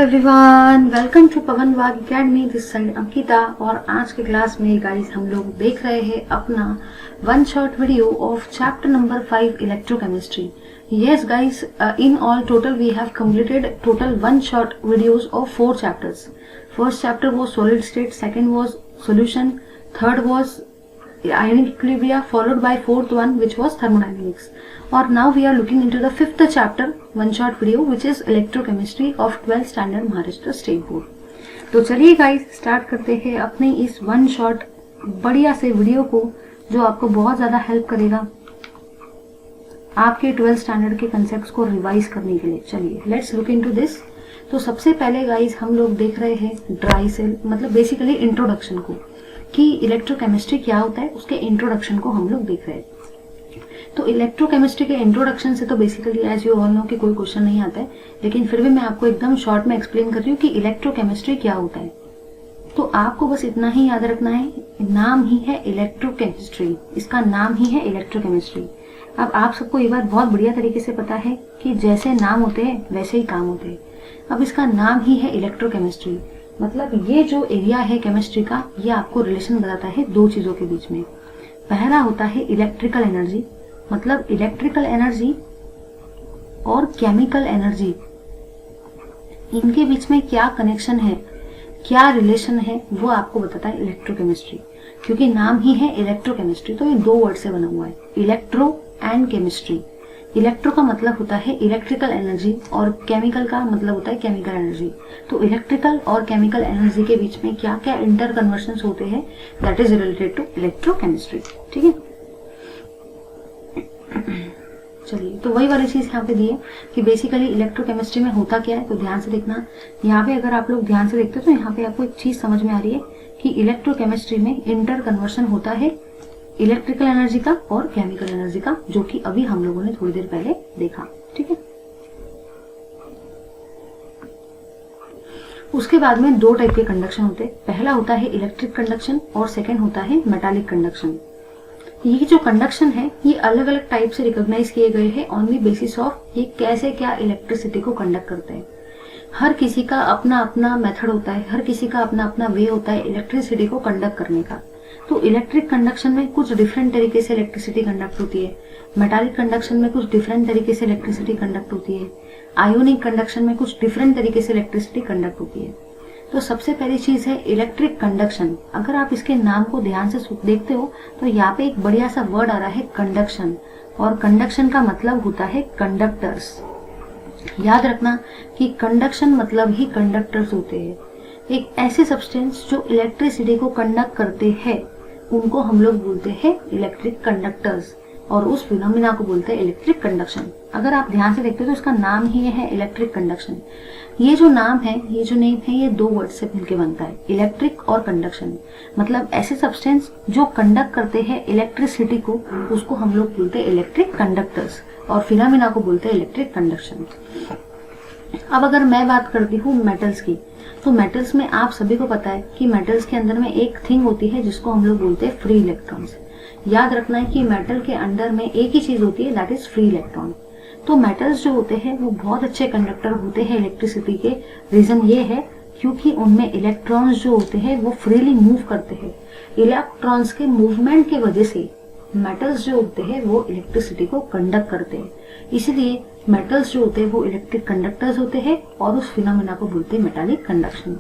Everyone, welcome to पवन वाग academy. This side Ankita. और आज के क्लास में गाइस हम लोग देख रहे हैं अपना one shot video of chapter number 5 electrochemistry. Yes guys, in all total we have completed total one shot videos of 4 chapters. First chapter was solid state, second was solution, third was ionic equilibria, followed by fourth one which was thermodynamics. Or now we are looking into the fifth chapter one shot video which is electrochemistry of 12th standard Maharashtra state board. तो चलिए guys start करते हैं अपने इस one shot बढ़िया से video को जो आपको बहुत ज्यादा हेल्प करेगा आपके 12th स्टैंडर्ड के कंसेप्ट को रिवाइज करने के लिए। चलिए लेट्स लुक इनटू दिस। तो सबसे पहले गाइस हम लोग देख रहे हैं ड्राई सेल, मतलब बेसिकली इंट्रोडक्शन को कि इलेक्ट्रोकेमिस्ट्री क्या होता है, उसके इंट्रोडक्शन को हम लोग देख रहे हैं। तो इलेक्ट्रोकेमिस्ट्री के इंट्रोडक्शन से तो basically as you all know कि कोई क्वेश्चन नहीं आता है, लेकिन फिर भी मैं आपको एकदम शॉर्ट में एक्सप्लेन कर रही हूँ कि इलेक्ट्रोकेमिस्ट्री क्या होता है। तो आपको बस इतना ही याद रखना है, नाम ही है इलेक्ट्रोकेमिस्ट्री, इसका नाम ही है इलेक्ट्रोकेमिस्ट्री। अब आप सबको ये बात बहुत बढ़िया तरीके से पता है कि जैसे नाम होते हैं वैसे ही काम होते हैं। अब इसका नाम ही है इलेक्ट्रोकेमिस्ट्री, मतलब ये जो एरिया है केमिस्ट्री का, ये आपको रिलेशन बताता है दो चीजों के बीच में। पहला होता है इलेक्ट्रिकल एनर्जी, मतलब इलेक्ट्रिकल एनर्जी और केमिकल एनर्जी, इनके बीच में क्या कनेक्शन है, क्या रिलेशन है, वो आपको बताता है इलेक्ट्रोकेमिस्ट्री। क्योंकि नाम ही है इलेक्ट्रोकेमिस्ट्री तो ये दो वर्ड से बना हुआ है, इलेक्ट्रो एंड केमिस्ट्री। इलेक्ट्रो का मतलब होता है इलेक्ट्रिकल एनर्जी और केमिकल का मतलब होता है केमिकल एनर्जी। तो इलेक्ट्रिकल और केमिकल एनर्जी के बीच में क्या क्या इंटर कन्वर्शंस होते हैं, that is related to electrochemistry. ठीक है, चलिए तो वही वाली चीज यहाँ पे दी है कि बेसिकली इलेक्ट्रोकेमिस्ट्री में होता क्या है। तो ध्यान से देखना, यहाँ पे अगर आप लोग ध्यान से देखते हो तो यहाँ पे आपको एक चीज समझ में आ रही है कि इलेक्ट्रोकेमिस्ट्री में इंटर कन्वर्शन होता है इलेक्ट्रिकल एनर्जी का और केमिकल एनर्जी का, जो कि अभी हम लोगों ने थोड़ी देर पहले देखा। ठीक है, उसके बाद में दो टाइप के कंडक्शन होते हैं। पहला होता है इलेक्ट्रिक कंडक्शन और सेकंड होता है मेटालिक कंडक्शन। ये जो कंडक्शन है ये अलग अलग टाइप से रिकॉग्नाइज किए गए हैं ऑन द बेसिस ऑफ ये कैसे क्या इलेक्ट्रिसिटी को कंडक्ट करते हैं। हर किसी का अपना अपना मेथड होता है, हर किसी का अपना अपना वे होता है इलेक्ट्रिसिटी को कंडक्ट करने का। तो इलेक्ट्रिक कंडक्शन में कुछ डिफरेंट तरीके से इलेक्ट्रिसिटी कंडक्ट होती है, मेटालिक कंडक्शन में कुछ डिफरेंट तरीके से इलेक्ट्रिसिटी कंडक्ट होती है, आयोनिक कंडक्शन में कुछ डिफरेंट तरीके से इलेक्ट्रिसिटी कंडक्ट होती है। तो सबसे पहली चीज है इलेक्ट्रिक कंडक्शन। अगर आप इसके नाम को ध्यान से देखते हो तो यहाँ पे एक बढ़िया सा वर्ड आ रहा है कंडक्शन, और कंडक्शन का मतलब होता है कंडक्टर्स। याद रखना कि कंडक्शन मतलब ही कंडक्टर्स होते हैं। एक ऐसे सब्सटेंस जो इलेक्ट्रिसिटी को कंडक्ट करते हैं उनको हम लोग बोलते हैं इलेक्ट्रिक कंडक्टर्स, और उस फिनोमिना को बोलते हैं इलेक्ट्रिक कंडक्शन। अगर आप ध्यान से देखते हो तो इसका नाम ही है इलेक्ट्रिक कंडक्शन। ये जो नाम है, ये जो नेम है, ये दो वर्ड से मिलकर बनता है, इलेक्ट्रिक और कंडक्शन। मतलब ऐसे सब्सटेंस जो कंडक्ट करते हैं इलेक्ट्रिसिटी को, उसको हम लोग बोलते हैं इलेक्ट्रिक कंडक्टर्स, और फिनोमिना को बोलते हैं इलेक्ट्रिक कंडक्शन। अब अगर मैं बात करती हूँ मेटल्स की, तो मेटल्स में आप सभी को पता है कि मेटल्स के अंदर में एक थिंग होती है जिसको हम लोग बोलते हैं फ्री इलेक्ट्रॉन्स। याद रखना है कि मेटल के अंदर में एक ही चीज होती है, दैट इज फ्री इलेक्ट्रॉन। तो मेटल्स जो होते हैं वो बहुत अच्छे कंडक्टर होते हैं इलेक्ट्रिसिटी के। रीजन ये है क्योंकि उनमें इलेक्ट्रॉन्स जो होते हैं वो फ्रीली मूव करते हैं। इलेक्ट्रॉन्स के मूवमेंट की वजह से मेटल्स जो होते हैं वो इलेक्ट्रिसिटी को कंडक्ट करते हैं, इसलिए मेटल्स जो होते हैं वो इलेक्ट्रिक कंडक्टर्स होते हैं, और उस फिनोमिना को बोलते हैं मेटालिक कंडक्शन।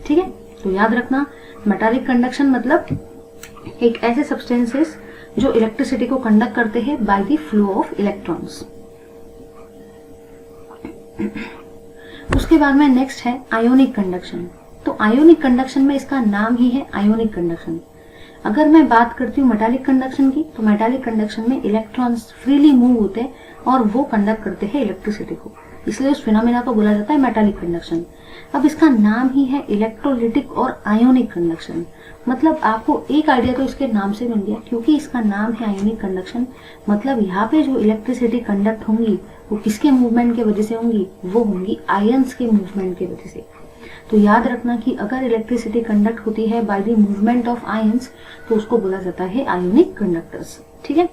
ठीक है, तो याद रखना मेटालिक कंडक्शन मतलब एक ऐसे सब्सटेंसेस जो इलेक्ट्रिसिटी को कंडक्ट करते हैं by the flow of electrons. उसके बाद में नेक्स्ट है आयोनिक कंडक्शन। तो आयोनिक कंडक्शन में इसका नाम ही है आयोनिक कंडक्शन। अगर मैं बात करती हूँ मेटालिक कंडक्शन की, तो मेटालिक कंडक्शन में इलेक्ट्रॉन्स फ्रीली मूव होते हैं और वो कंडक्ट करते हैं इलेक्ट्रिसिटी को, इसलिए उस फिनोमिना को बोला जाता है मेटालिक कंडक्शन। अब इसका नाम ही है इलेक्ट्रोलिटिक और आयोनिक कंडक्शन। मतलब आपको एक आइडिया तो इसके नाम से मिल गया, क्योंकि इसका नाम है आयोनिक कंडक्शन। मतलब यहाँ पे जो इलेक्ट्रिसिटी कंडक्ट होंगी वो किसके मूवमेंट की वजह से होंगी, वो होंगी आयंस के मूवमेंट की वजह से। तो याद रखना कि अगर इलेक्ट्रिसिटी कंडक्ट होती है by the movement of ions तो उसको बोला जाता है आयोनिक कंडक्टर्स। ठीक है,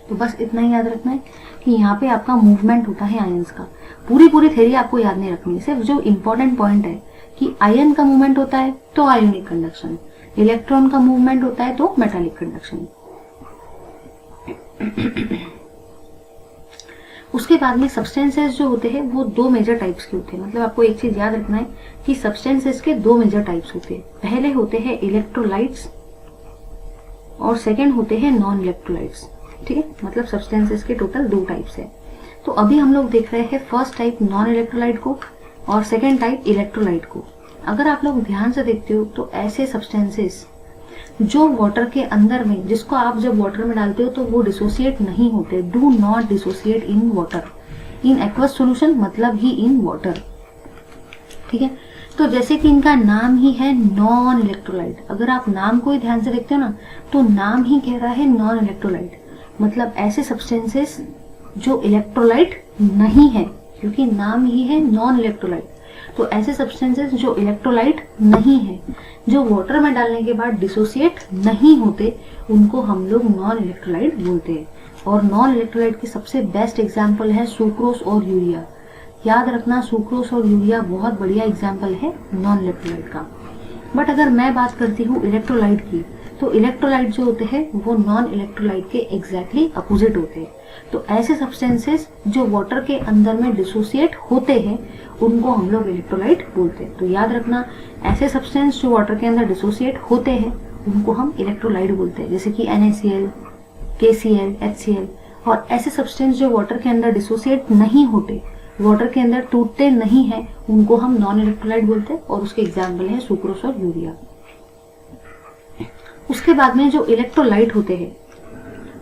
तो बस इतना ही याद रखना है कि यहाँ पे आपका मूवमेंट होता है आयंस का। पूरी थ्योरी आपको याद नहीं रखनी है, सिर्फ जो इंपॉर्टेंट पॉइंट है कि आयन का मूवमेंट होता है तो आयोनिक कंडक्शन, इलेक्ट्रॉन का मूवमेंट होता है तो मेटालिक कंडक्शन। उसके बाद में सब्सटेंसेस जो होते हैं वो दो मेजर टाइप्स के होते हैं। मतलब आपको एक चीज याद रखना है कि सब्सटेंसेस के दो मेजर टाइप्स होते हैं। पहले होते हैं इलेक्ट्रोलाइट्स और सेकंड होते हैं नॉन इलेक्ट्रोलाइट्स। ठीक है, मतलब सब्सटेंसेस के टोटल दो टाइप्स है। तो अभी हम लोग देख रहे हैं फर्स्ट टाइप नॉन इलेक्ट्रोलाइट को और सेकेंड टाइप इलेक्ट्रोलाइट को। अगर आप लोग ध्यान से देखते हो तो ऐसे सब्सटेंसेस जो वाटर के अंदर में, जिसको आप जब वाटर में डालते हो तो वो डिसोसिएट नहीं होते, do not dissociate in water, in aqueous solution मतलब ही इन वाटर। ठीक है, तो जैसे कि इनका नाम ही है नॉन इलेक्ट्रोलाइट, अगर आप नाम को ही ध्यान से देखते हो ना तो नाम ही कह रहा है नॉन इलेक्ट्रोलाइट, मतलब ऐसे सब्सटेंसेस जो इलेक्ट्रोलाइट नहीं है, क्योंकि नाम ही है नॉन इलेक्ट्रोलाइट। तो ऐसे सब्सटेंसेस जो इलेक्ट्रोलाइट नहीं है, जो वाटर में डालने के बाद डिसोसिएट नहीं होते, उनको हम लोग नॉन इलेक्ट्रोलाइट बोलते हैं। और नॉन इलेक्ट्रोलाइट की सबसे बेस्ट एग्जांपल है सुक्रोज और यूरिया। याद रखना, सुक्रोज और यूरिया बहुत बढ़िया एग्जांपल है नॉन इलेक्ट्रोलाइट का। बट अगर मैं बात करती हूँ इलेक्ट्रोलाइट की, तो इलेक्ट्रोलाइट जो होते हैं वो नॉन इलेक्ट्रोलाइट के एग्जैक्टली अपोजिट होते हैं। तो ऐसे सब्सटेंसेस जो वाटर के अंदर में डिसोसिएट होते हैं उनको हम लोग इलेक्ट्रोलाइट बोलते हैं। तो याद रखना, ऐसे सब्सटेंस जो वाटर के अंदर डिसोसिएट होते हैं उनको हम इलेक्ट्रोलाइट बोलते हैं, जैसे कि NaCl, KCl, HCl। और ऐसे सब्सटेंस जो वाटर के अंदर डिसोसिएट नहीं होते, वाटर के अंदर टूटते नहीं है, उनको हम नॉन इलेक्ट्रोलाइट बोलते हैं। और उसके एग्जाम्पल है सुक्रोज और यूरिया। उसके बाद में जो इलेक्ट्रोलाइट होते हैं,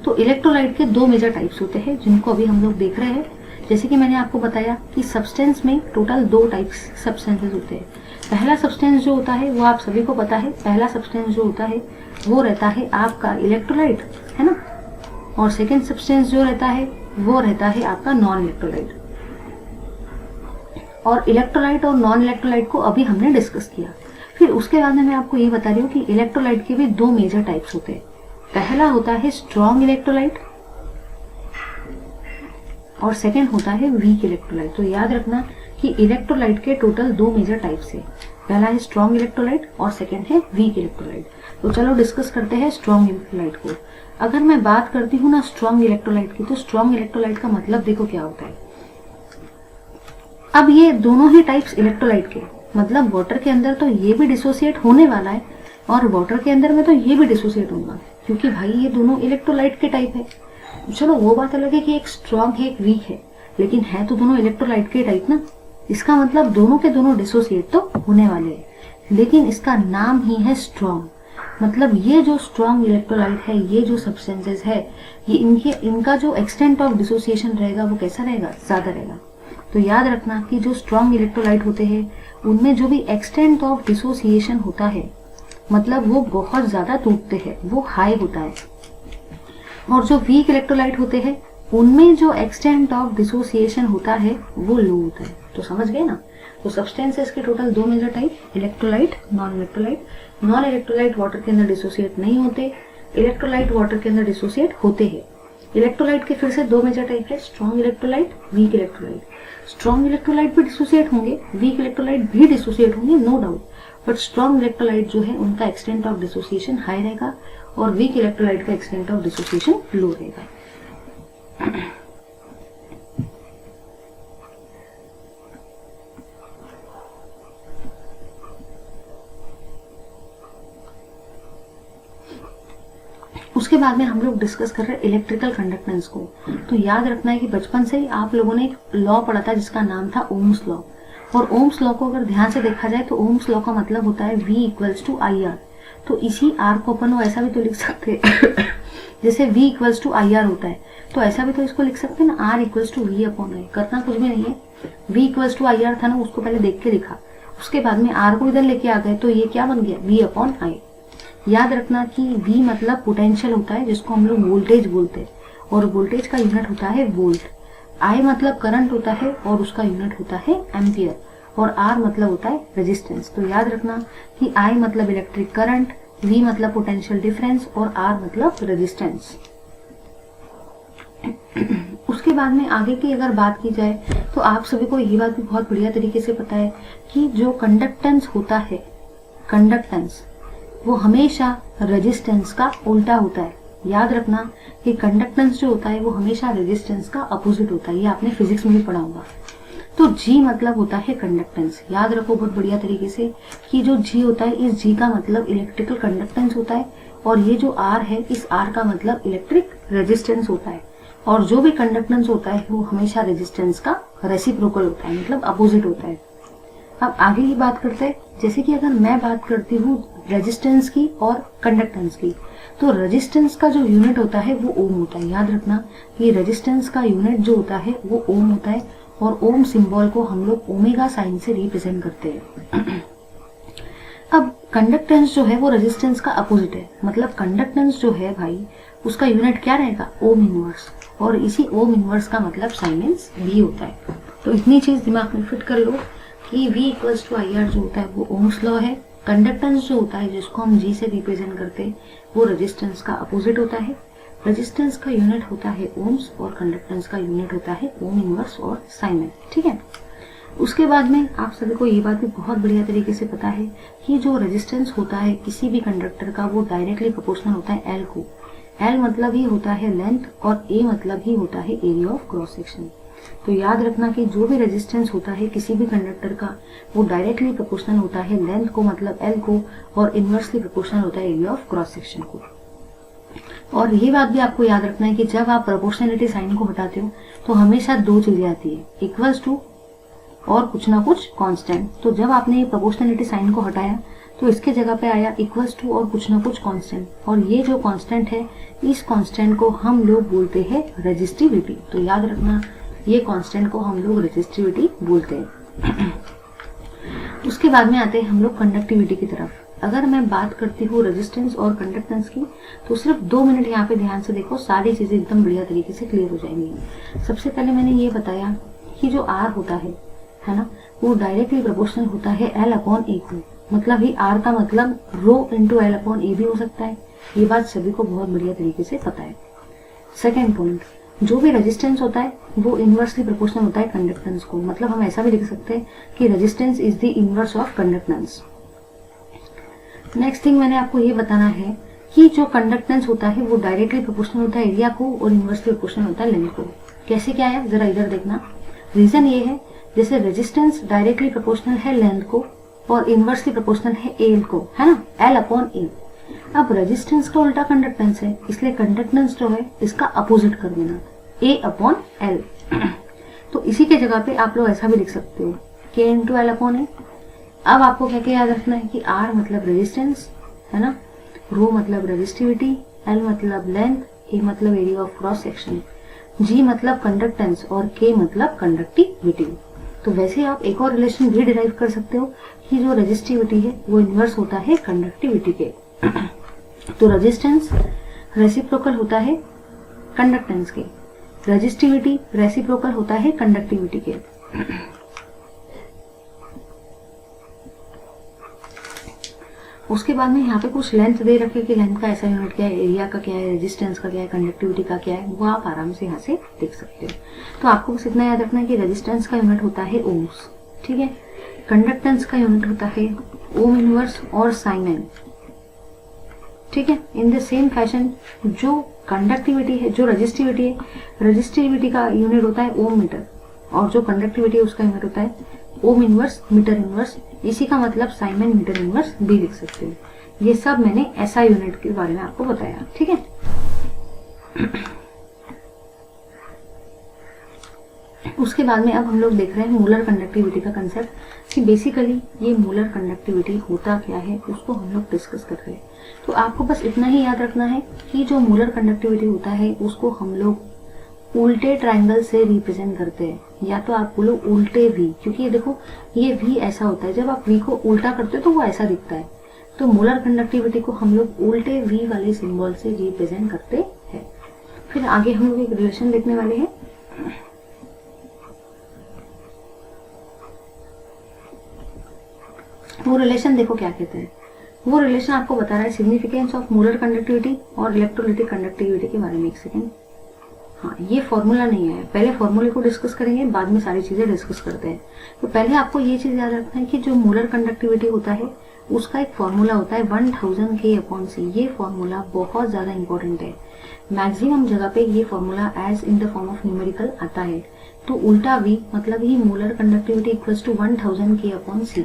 तो इलेक्ट्रोलाइट के दो मेजर टाइप्स होते हैं जिनको अभी हम लोग देख रहे हैं। जैसे कि मैंने आपको बताया कि सब्सटेंस में टोटल दो टाइप्स सब्सटेंसेस होते हैं। पहला सब्सटेंस जो होता है वो आप सभी को पता है, पहला सब्सटेंस जो होता है वो रहता है आपका इलेक्ट्रोलाइट, है ना। और सेकेंड सब्सटेंस जो रहता है वो रहता है आपका नॉन इलेक्ट्रोलाइट। और इलेक्ट्रोलाइट और नॉन इलेक्ट्रोलाइट को अभी हमने डिस्कस किया। फिर उसके बाद में मैं आपको ये बता रही हूँ कि इलेक्ट्रोलाइट के भी दो मेजर टाइप्स होते हैं। पहला होता है स्ट्रॉन्ग इलेक्ट्रोलाइट और सेकंड होता है वीक इलेक्ट्रोलाइट। तो याद रखना कि इलेक्ट्रोलाइट के टोटल दो मेजर टाइप्स है, पहला है स्ट्रॉन्ग इलेक्ट्रोलाइट और सेकंड है वीक इलेक्ट्रोलाइट। तो चलो डिस्कस करते हैं स्ट्रॉन्ग इलेक्ट्रोलाइट को। अगर मैं बात करती हूँ ना स्ट्रॉन्ग इलेक्ट्रोलाइट की, तो स्ट्रॉन्ग इलेक्ट्रोलाइट का मतलब देखो क्या होता है। अब ये दोनों ही टाइप्स इलेक्ट्रोलाइट के, मतलब वाटर के अंदर तो ये भी डिसोसिएट होने वाला है और वाटर के अंदर में तो ये भी डिसोसिएट होगा, क्योंकि भाई ये दोनों इलेक्ट्रोलाइट के टाइप है। चलो वो बात अलग है कि एक स्ट्रॉन्ग है एक वीक है, लेकिन है तो दोनों इलेक्ट्रोलाइट के टाइप ना। इसका मतलब दोनों के दोनों डिसोसिएट तो होने वाले हैं, लेकिन इसका नाम ही है स्ट्रॉन्ग। मतलब ये जो स्ट्रॉन्ग इलेक्ट्रोलाइट है, ये जो सब्सटेंसेस है, ये इनका जो एक्सटेंट ऑफ डिसोसिएशन रहेगा वो कैसा रहेगा, ज्यादा रहेगा। तो याद रखना कि जो स्ट्रॉन्ग इलेक्ट्रोलाइट होते हैं उनमें जो भी एक्सटेंट ऑफ डिसोसिएशन होता है, मतलब वो बहुत ज्यादा टूटते हैं, वो हाई होता है। और जो वीक इलेक्ट्रोलाइट होते हैं उनमें जो एक्सटेंट ऑफ डिसोसिएशन होता है वो लो होता है। तो समझ गए ना। तो सब्सटेंसेस के टोटल दो major type, electrolyte, non electrolyte. Non electrolyte water के अंदर डिसोसिएट नहीं होते, इलेक्ट्रोलाइट वाटर के अंदर डिसोसिएट होते हैं। इलेक्ट्रोलाइट के फिर से दो मेजर टाइप है, strong electrolyte, weak electrolyte. Strong electrolyte भी डिसोसिएट होंगे, वीक इलेक्ट्रोलाइट भी डिसोसिएट होंगे, no doubt. But strong electrolyte जो है उनका एक्सटेंट ऑफ डिसोसिएशन हाई रहेगा और वीक इलेक्ट्रोलाइट का एक्सटेंट ऑफ डिसोसिएशन लो रहेगा। उसके बाद में हम लोग डिस्कस कर रहे हैं इलेक्ट्रिकल कंडक्टेंस को। तो याद रखना है कि बचपन से ही आप लोगों ने एक लॉ पढ़ा था जिसका नाम था ओम्स लॉ। और ओम्स लॉ को अगर ध्यान से देखा जाए तो ओम्स लॉ का मतलब होता है V इक्वल्स टू IR। तो इसी R को अपन ऐसा भी तो लिख सकते हैं जैसे V इक्वल्स टू IR होता है, तो ऐसा भी तो इसको लिख सकते हैं ना, R equals to V upon I। करना कुछ भी नहीं है, V इक्वल्स टू IR था ना, उसको पहले देख के लिखा, उसके बाद में R को इधर लेके आ गए, तो ये क्या बन गया, V अपॉन I। याद रखना कि V मतलब पोटेंशियल होता है जिसको हम लोग वोल्टेज बोलते हैं, और वोल्टेज का यूनिट होता है वोल्ट। I मतलब करंट होता है और उसका यूनिट होता है एम्पियर, और R मतलब होता है रेजिस्टेंस। तो याद रखना कि I मतलब इलेक्ट्रिक करंट, V मतलब पोटेंशियल डिफरेंस और R मतलब रेजिस्टेंस। बाद में आगे की अगर बात की जाए तो आप सभी को ये बात भी बहुत बढ़िया तरीके से पता है कि जो कंडक्टेंस होता है, कंडक्टेंस वो हमेशा रेजिस्टेंस का उल्टा होता है। याद रखना कि कंडक्टेंस जो होता है वो हमेशा रेजिस्टेंस का अपोजिट होता है, ये आपने फिजिक्स में भी पढ़ा होगा। तो G मतलब होता है कंडक्टेंस। याद रखो बहुत बढ़िया तरीके से कि जो G होता है, इस G का मतलब इलेक्ट्रिकल कंडक्टेंस होता है, और ये जो R है, इस R का मतलब इलेक्ट्रिक रेजिस्टेंस होता है। और जो भी कंडक्टेंस होता है वो हमेशा रेजिस्टेंस का रेसिप्रोकल होता है, मतलब अपोजिट होता है। अब आगे की बात करते हैं, जैसे कि अगर मैं बात करती हूँ रेजिस्टेंस की और कंडक्टेंस की, तो रेजिस्टेंस का जो यूनिट होता है वो ओम होता है। याद रखना कि रेजिस्टेंस का यूनिट जो होता है वो ओम होता है, और ओम सिंबल को हम लोग ओमेगा साइन से रिप्रेजेंट करते हैं। अब कंडक्टेंस जो है वो रेजिस्टेंस का अपोजिट है, मतलब कंडक्टेंस जो है भाई उसका यूनिट क्या रहेगा, ओम इनवर्स, और इसी ओम इनवर्स का मतलब साइमेंस V होता है। तो इतनी चीज दिमाग में फिट कर लो कि V इक्वल्स टू IR जो होता है वो ओम्स लॉ है। कंडक्टेंस जो होता है जिसको हम G से रिप्रेजेंट करते हैं वो रेजिस्टेंस का अपोजिट होता है। रेजिस्टेंस का यूनिट होता है ओम्स और कंडक्टेंस का यूनिट होता है ओम इनवर्स और साइमेन। ठीक है, उसके बाद में आप सभी को ये बात भी बहुत बढ़िया तरीके से पता है कि जो रेजिस्टेंस होता है किसी भी कंडक्टर का वो डायरेक्टली प्रोपोर्शनल होता है L को। L मतलब ही होता है लेंथ और A मतलब ही होता है एरिया ऑफ क्रॉस सेक्शन। तो याद रखना कि जो भी रेजिस्टेंस होता है किसी भी कंडक्टर का वो डायरेक्टली प्रोपोर्शनल होता है लेंथ को, मतलब L को, और इनवर्सली प्रोपोर्शनल होता है एरिया ऑफ क्रॉस सेक्शन को। और ये बात भी आपको याद रखना है कि जब आप प्रोपोर्शनलिटी साइन को हटाते हो तो हमेशा दो चीजें आती है, इक्वल्स टू और कुछ ना कुछ कांस्टेंट। तो जब आपने ये प्रोपोर्शनलिटी साइन को हटाया तो इसके जगह पे आया इक्वल्स टू और कुछ ना कुछ कांस्टेंट, और ये जो कांस्टेंट है इस कांस्टेंट को हम लोग बोलते हैं रेजिस्टिविटी। तो याद रखना ये कांस्टेंट को हम लोग रेजिस्टिविटी बोलते हैं। उसके बाद में आते हैं हम लोग कंडक्टिविटी की तरफ। अगर मैं बात करती हूँ रेजिस्टेंस और कंडक्टेंस की तो सिर्फ 2 मिनट यहाँ पे ध्यान से देखो, सारी चीजें एकदम बढ़िया तरीके से क्लियर हो जाएंगी। सबसे पहले मैंने ये बताया कि जो R होता है ना, वो डायरेक्टली प्रोपोर्शनल होता है L/A को, मतलब ही R का मतलब रो इंटू L/A भी हो सकता है। ये बात सभी को बहुत बढ़िया तरीके से पता है। सेकेंड पॉइंट, जो भी रेजिस्टेंस होता है वो इनवर्सली प्रोपोर्शनल होता है कंडक्टेंस को, मतलब हम ऐसा भी लिख सकते हैं कि resistance is the inverse of conductance. Next thing मैंने आपको ये बताना है कि जो कंडक्टेंस होता है वो डायरेक्टली प्रोपोर्शनल होता है एरिया को और इनवर्सली प्रोपोर्शनल होता है लेंथ को। कैसे क्या है जरा इधर देखना। रीजन ये है, जैसे रेजिस्टेंस डायरेक्टली प्रोपोर्शनल है लेंथ को और इनवर्सली प्रोपोर्शनल है एल को, है ना, L/A। अब रेजिस्टेंस का उल्टा कंडक्टेंस है, इसलिए कंडक्टेंस जो है इसका अपोजिट कर देना, A/L। तो इसी के जगह पे आप लोग ऐसा भी लिख सकते हो K × L/A। अब आपको क्या क्या याद रखना है कि R मतलब रेजिस्टेंस, है ना, रो मतलब रेजिस्टिविटी, L मतलब लेंथ, A मतलब area of cross section, G मतलब कंडक्टेंस और K मतलब कंडक्टिविटी। तो वैसे आप एक और रिलेशन भी डिराइव कर सकते हो कि जो रेजिस्टिविटी है वो इनवर्स होता है कंडक्टिविटी के। तो रेजिस्टेंस रेसिप्रोकल होता है कंडक्टेंस के, रेजिस्टिविटी रेसिप्रोकल होता है कंडक्टिविटी के। उसके बाद में यहाँ पे कुछ लेंथ दे रखे कि लेंथ का ऐसा यूनिट क्या है, एरिया का क्या है, रेजिस्टेंस का क्या है, कंडक्टिविटी का क्या है, वो आप आराम से यहाँ से देख सकते हो। तो आपको बस इतना याद रखना है कि रेजिस्टेंस का यूनिट होता है ओम्स, ठीक है, कंडक्टेंस का यूनिट होता है ओम इनवर्स और साइन, ठीक है। इन द सेम फैशन जो कंडक्टिविटी है, जो रेजिस्टिविटी है, रेजिस्टिविटी का यूनिट होता है ओम मीटर, और जो कंडक्टिविटी है उसका यूनिट होता है ओम इनवर्स मीटर इनवर्स। इसी का मतलब साइमन मीटर इनवर्स भी लिख सकते हो। ये सब मैंने ऐसा यूनिट के बारे में आपको बताया, ठीक है। उसके बाद में अब हम लोग देख रहे हैं मोलर कंडक्टिविटी का कंसेप्ट कि बेसिकली ये मोलर कंडक्टिविटी होता क्या है उसको हम लोग डिस्कस कर रहे हैं। तो आपको बस इतना ही याद रखना है कि जो मोलर कंडक्टिविटी होता है उसको हम लोग उल्टे ट्रायंगल से रिप्रेजेंट करते हैं, या तो आप बोलो उल्टे V, क्योंकि ये देखो ये V ऐसा होता है, जब आप V को उल्टा करते हो तो वो ऐसा दिखता है। तो मोलर कंडक्टिविटी को हम लोग उल्टे V वाले सिंबल से रिप्रेजेंट करते हैं। फिर आगे हम लोग एक रिलेशन देखने वाले हैं। वो रिलेशन देखो क्या कहता है। वो रिलेशन आपको बता रहा है सिग्निफिकेंस ऑफ मोलर कंडक्टिविटी और इलेक्ट्रोलाइटिक कंडक्टिविटी के बारे में। एक सेकेंड, हाँ, ये फॉर्मूला नहीं है, पहले फॉर्मूले को डिस्कस करेंगे, बाद में सारी चीजें डिस्कस करते हैं। तो पहले आपको ये चीज याद रखना है कि जो मोलर कंडक्टिविटी होता है उसका एक फॉर्मूला होता है 1000 K/C। ये फॉर्मूला बहुत ज्यादा इंपॉर्टेंट है, मैक्सिमम जगह पे ये formula as in the form of numerical आता है। तो उल्टा V मतलब ही molar conductivity equals to 1000 K/C।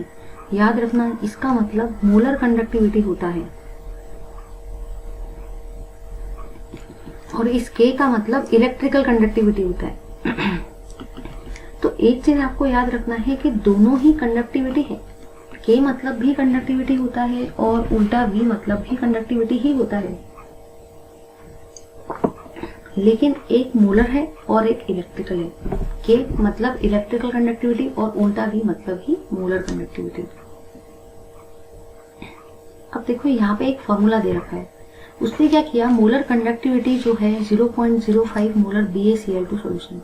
याद रखना, इसका मतलब मोलर कंडक्टिविटी होता है और इस K का मतलब इलेक्ट्रिकल कंडक्टिविटी होता है। तो एक चीज आपको याद रखना है कि दोनों ही कंडक्टिविटी है। K मतलब भी कंडक्टिविटी होता है और उल्टा V मतलब भी कंडक्टिविटी ही होता है, लेकिन एक मोलर है और एक इलेक्ट्रिकल है। K मतलब इलेक्ट्रिकल कंडक्टिविटी और उल्टा V मतलब ही मोलर कंडक्टिविटी। अब देखो यहाँ पे एक फॉर्मूला दे रखा है, उसने क्या किया, मोलर कंडक्टिविटी जो है 0.05 मोलर BaCl2 सॉल्यूशन।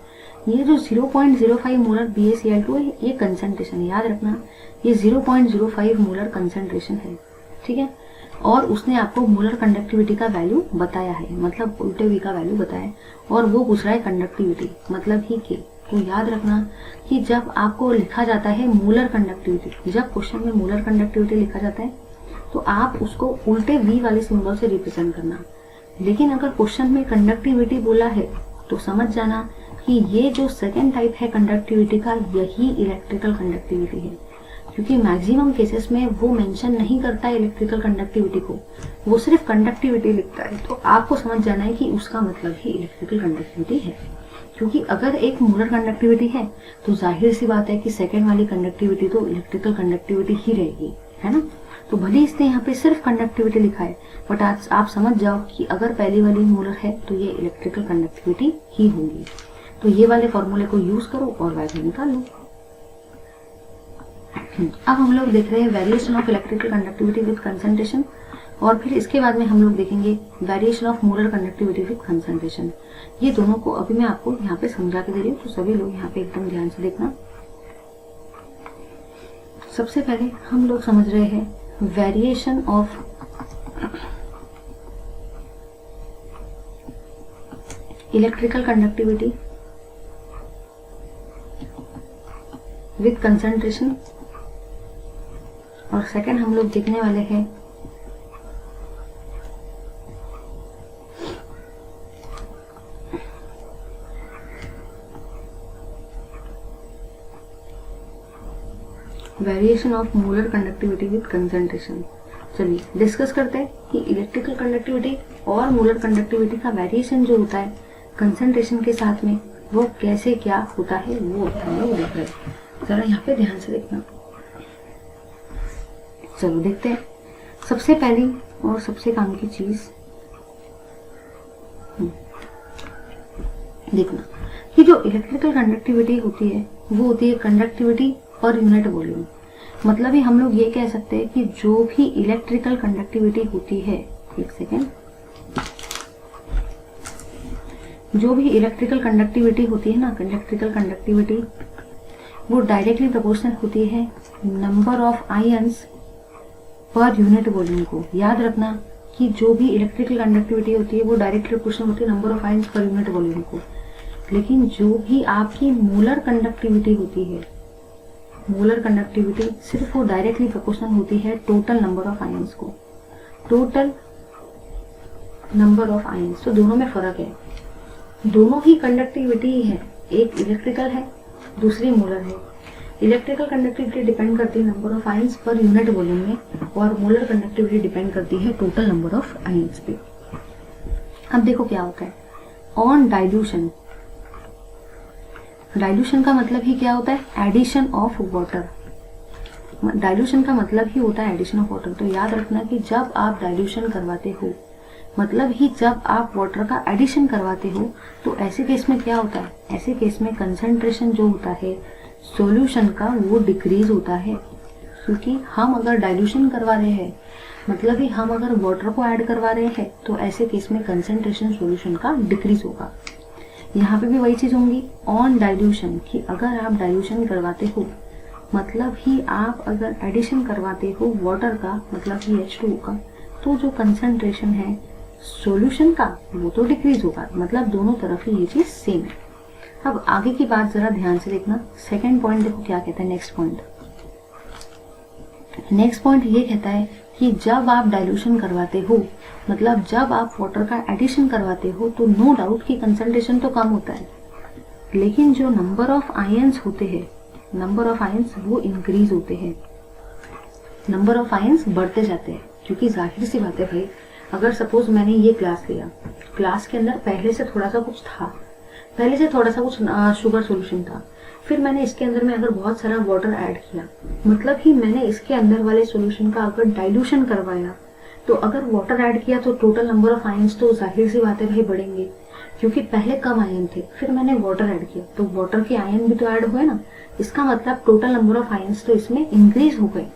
ये जो 0.05 मोलर BaCl2 है ये कंसंट्रेशन, याद रखना ये 0.05 मोलर कंसंट्रेशन है, ठीक है। और उसने आपको मोलर कंडक्टिविटी का वैल्यू बताया है, मतलब उल्टे V का वैल्यू बताया है, और वो पूछ रहा है कंडक्टिविटी मतलब ही K। तो याद रखना कि जब आपको लिखा जाता है मोलर कंडक्टिविटी, जब क्वेश्चन में मोलर कंडक्टिविटी लिखा जाता है तो आप उसको उल्टे V वाले सिंबल से रिप्रेजेंट करना। लेकिन अगर क्वेश्चन में कंडक्टिविटी बोला है तो समझ जाना कि ये जो सेकेंड टाइप है कंडक्टिविटी का, यही इलेक्ट्रिकल कंडक्टिविटी है, क्योंकि मैक्सिमम केसेस में वो मेंशन नहीं करता है इलेक्ट्रिकल कंडक्टिविटी को, वो सिर्फ कंडक्टिविटी लिखता है। तो आपको समझ जाना है कि उसका मतलब ही इलेक्ट्रिकल कंडक्टिविटी है, क्योंकि अगर एक मोलर कंडक्टिविटी है तो जाहिर सी बात है कि सेकेंड वाली कंडक्टिविटी तो इलेक्ट्रिकल कंडक्टिविटी ही रहेगी, है ना। तो भले इसने यहाँ पे सिर्फ कंडक्टिविटी लिखा है, बट आज आप समझ जाओ कि अगर पहली वाली मोलर है तो ये इलेक्ट्रिकल कंडक्टिविटी ही होगी। तो ये वाले फॉर्मूले को यूज करो और वैल्यू निकाल लो। अब हम लोग देख रहे हैं variation of electrical conductivity with concentration, और फिर इसके बाद में हम लोग देखेंगे variation of molar conductivity with concentration. ये दोनों को अभी मैं आपको यहाँ पे समझा के दे रही हूँ, तो सभी लोग यहाँ पे एकदम ध्यान से देखना। सबसे पहले हम लोग समझ रहे हैं variation of electrical conductivity with concentration, और सेकंड हम लोग देखने वाले हैं variation of molar conductivity with concentration. चलिए डिस्कस करते हैं कि इलेक्ट्रिकल कंडक्टिविटी और मोलर कंडक्टिविटी का वेरिएशन जो होता है कंसंट्रेशन के साथ में, वो कैसे क्या होता है वो हम लोग देख रहे हैं। जरा यहाँ पे ध्यान से देखना। चलो देखते हैं। सबसे पहली और सबसे काम की चीज देखना कि जो इलेक्ट्रिकल कंडक्टिविटी होती है वो होती है कंडक्टिविटी पर यूनिट वॉल्यूम। मतलब ही हम लोग ये कह सकते हैं कि जो भी इलेक्ट्रिकल कंडक्टिविटी होती है, एक सेकेंड, जो भी इलेक्ट्रिकल कंडक्टिविटी होती है ना, इलेक्ट्रिकल कंडक्टिविटी वो डायरेक्टली प्रोपोर्शनल होती है number of ions per unit volume को। याद रखना कि जो भी इलेक्ट्रिकल कंडक्टिविटी होती है वो डायरेक्टली प्रोपोर्शनल होती है number of ions per unit volume को। लेकिन जो भी आपकी मोलर कंडक्टिविटी होती है, मोलर कंडक्टिविटी सिर्फ वो डायरेक्टली प्रोपोर्शनल होती है टोटल नंबर ऑफ आयंस को, टोटल नंबर ऑफ आयंस। तो दोनों में फर्क है, दोनों ही कंडक्टिविटी ही है, एक इलेक्ट्रिकल है दूसरी मोलर है। इलेक्ट्रिकल कंडक्टिविटी डिपेंड करती है number of ions per unit volume में, और मोलर कंडक्टिविटी डिपेंड करती है टोटल नंबर ऑफ आयंस पे। अब देखो क्या होता है ऑन डाइल्यूशन। डाइल्यूशन का मतलब ही क्या होता है, एडिशन ऑफ वाटर। डाइल्यूशन का मतलब ही होता है एडिशन ऑफ वाटर। तो याद रखना कि जब आप डाइल्यूशन करवाते हो, मतलब ही जब आप वाटर का एडिशन करवाते हो, तो ऐसे केस में क्या होता है, ऐसे केस में कंसंट्रेशन जो होता है सॉल्यूशन का वो डिक्रीज होता है। क्योंकि हम अगर डाइल्यूशन करवा रहे हैं, मतलब ही हम अगर वाटर को ऐड करवा रहे हैं, तो ऐसे केस में कंसंट्रेशन सॉल्यूशन का डिक्रीज होगा। यहाँ पे भी वही चीज होंगी ऑन डाइल्यूशन, कि अगर आप डाइल्यूशन करवाते हो, मतलब ही आप अगर एडिशन करवाते हो वाटर का, मतलब ही H2O का, तो जो कंसंट्रेशन है सॉल्यूशन का वो तो डिक्रीज होगा, मतलब दोनों तरफ ही ये चीज सेम है। अब आगे की बात जरा ध्यान से देखना। सेकंड पॉइंट देखो क्या कहता है। नेक्स्ट पॉइंट ये कहता है कि जब आप डाइल्यूशन करवाते हो, मतलब जब आप वाटर का एडिशन करवाते हो, तो नो डाउट कि कंसंट्रेशन तो कम होता है, लेकिन जो नंबर ऑफ आयंस होते हैं, नंबर ऑफ आयंस वो इंक्रीज होते हैं, नंबर ऑफ आयंस बढ़ते जाते हैं। क्योंकि जाहिर सी बात है भाई, अगर सपोज मैंने ये ग्लास लिया, ग्लास के अंदर पहले से थोड़ा सा कुछ था, पहले से थोड़ा सा कुछ शुगर सॉल्यूशन था, फिर मैंने इसके अंदर में अगर बहुत सारा वाटर ऐड किया, मतलब ही मैंने इसके अंदर वाले सॉल्यूशन का अगर डाइल्यूशन करवाया, तो अगर वाटर ऐड किया तो टोटल नंबर ऑफ आयंस तो जाहिर सी बात है भाई बढ़ेंगे, क्योंकि पहले कम आयन थे, फिर मैंने वाटर ऐड किया तो वाटर के आयन भी तो ऐड हुए ना। इसका मतलब टोटल नंबर ऑफ आयंस तो इसमें इंक्रीज हो गए।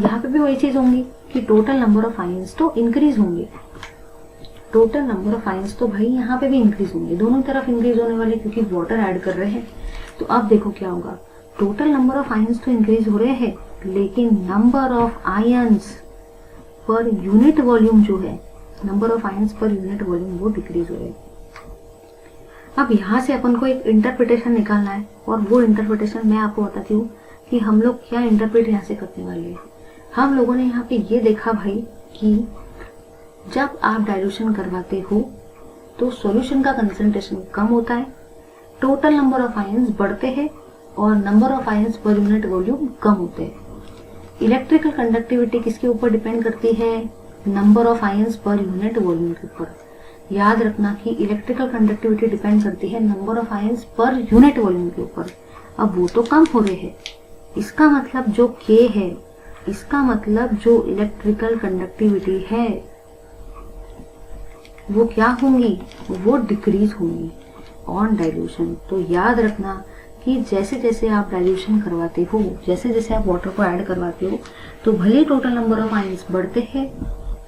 यहाँ पे भी वही चीज होंगी कि टोटल नंबर ऑफ आयंस तो इंक्रीज होंगे, टोटल नंबर ऑफ आयंस तो भाई यहाँ पे भी इंक्रीज होंगे, दोनों तरफ इंक्रीज होने वाले, क्योंकि वाटर ऐड कर रहे हैं। तो अब देखो क्या होगा, टोटल नंबर ऑफ आयंस तो इंक्रीज हो रहे हैं, लेकिन number of ions per unit volume जो है, number of ions per unit volume वो डिक्रीज हो रहे हैं। अब यहाँ से अपन को एक इंटरप्रिटेशन निकालना है, और वो इंटरप्रिटेशन मैं आपको बताती हूँ कि हम लोग क्या इंटरप्रेट यहाँ से करने वाले हैं। हम लोगों ने यहाँ पे ये देखा भाई कि जब आप डाइल्यूशन करवाते हो तो सॉल्यूशन का कंसंट्रेशन कम होता है, टोटल नंबर ऑफ आयंस बढ़ते हैं और number of ions per unit volume कम होते हैं। इलेक्ट्रिकल कंडक्टिविटी किसके ऊपर डिपेंड करती है? Number of ions per unit volume के ऊपर। याद रखना कि इलेक्ट्रिकल कंडक्टिविटी डिपेंड करती है number of ions per unit volume के ऊपर। अब वो तो कम हो रहे हैं, इसका मतलब जो K है, इसका मतलब जो इलेक्ट्रिकल कंडक्टिविटी है वो क्या होंगी? वो डिक्रीज होंगी ऑन डाइल्यूशन। तो याद रखना कि जैसे जैसे आप डाइल्यूशन करवाते हो, जैसे जैसे आप वाटर को ऐड करवाते हो, तो भले टोटल नंबर ऑफ आयंस बढ़ते हैं,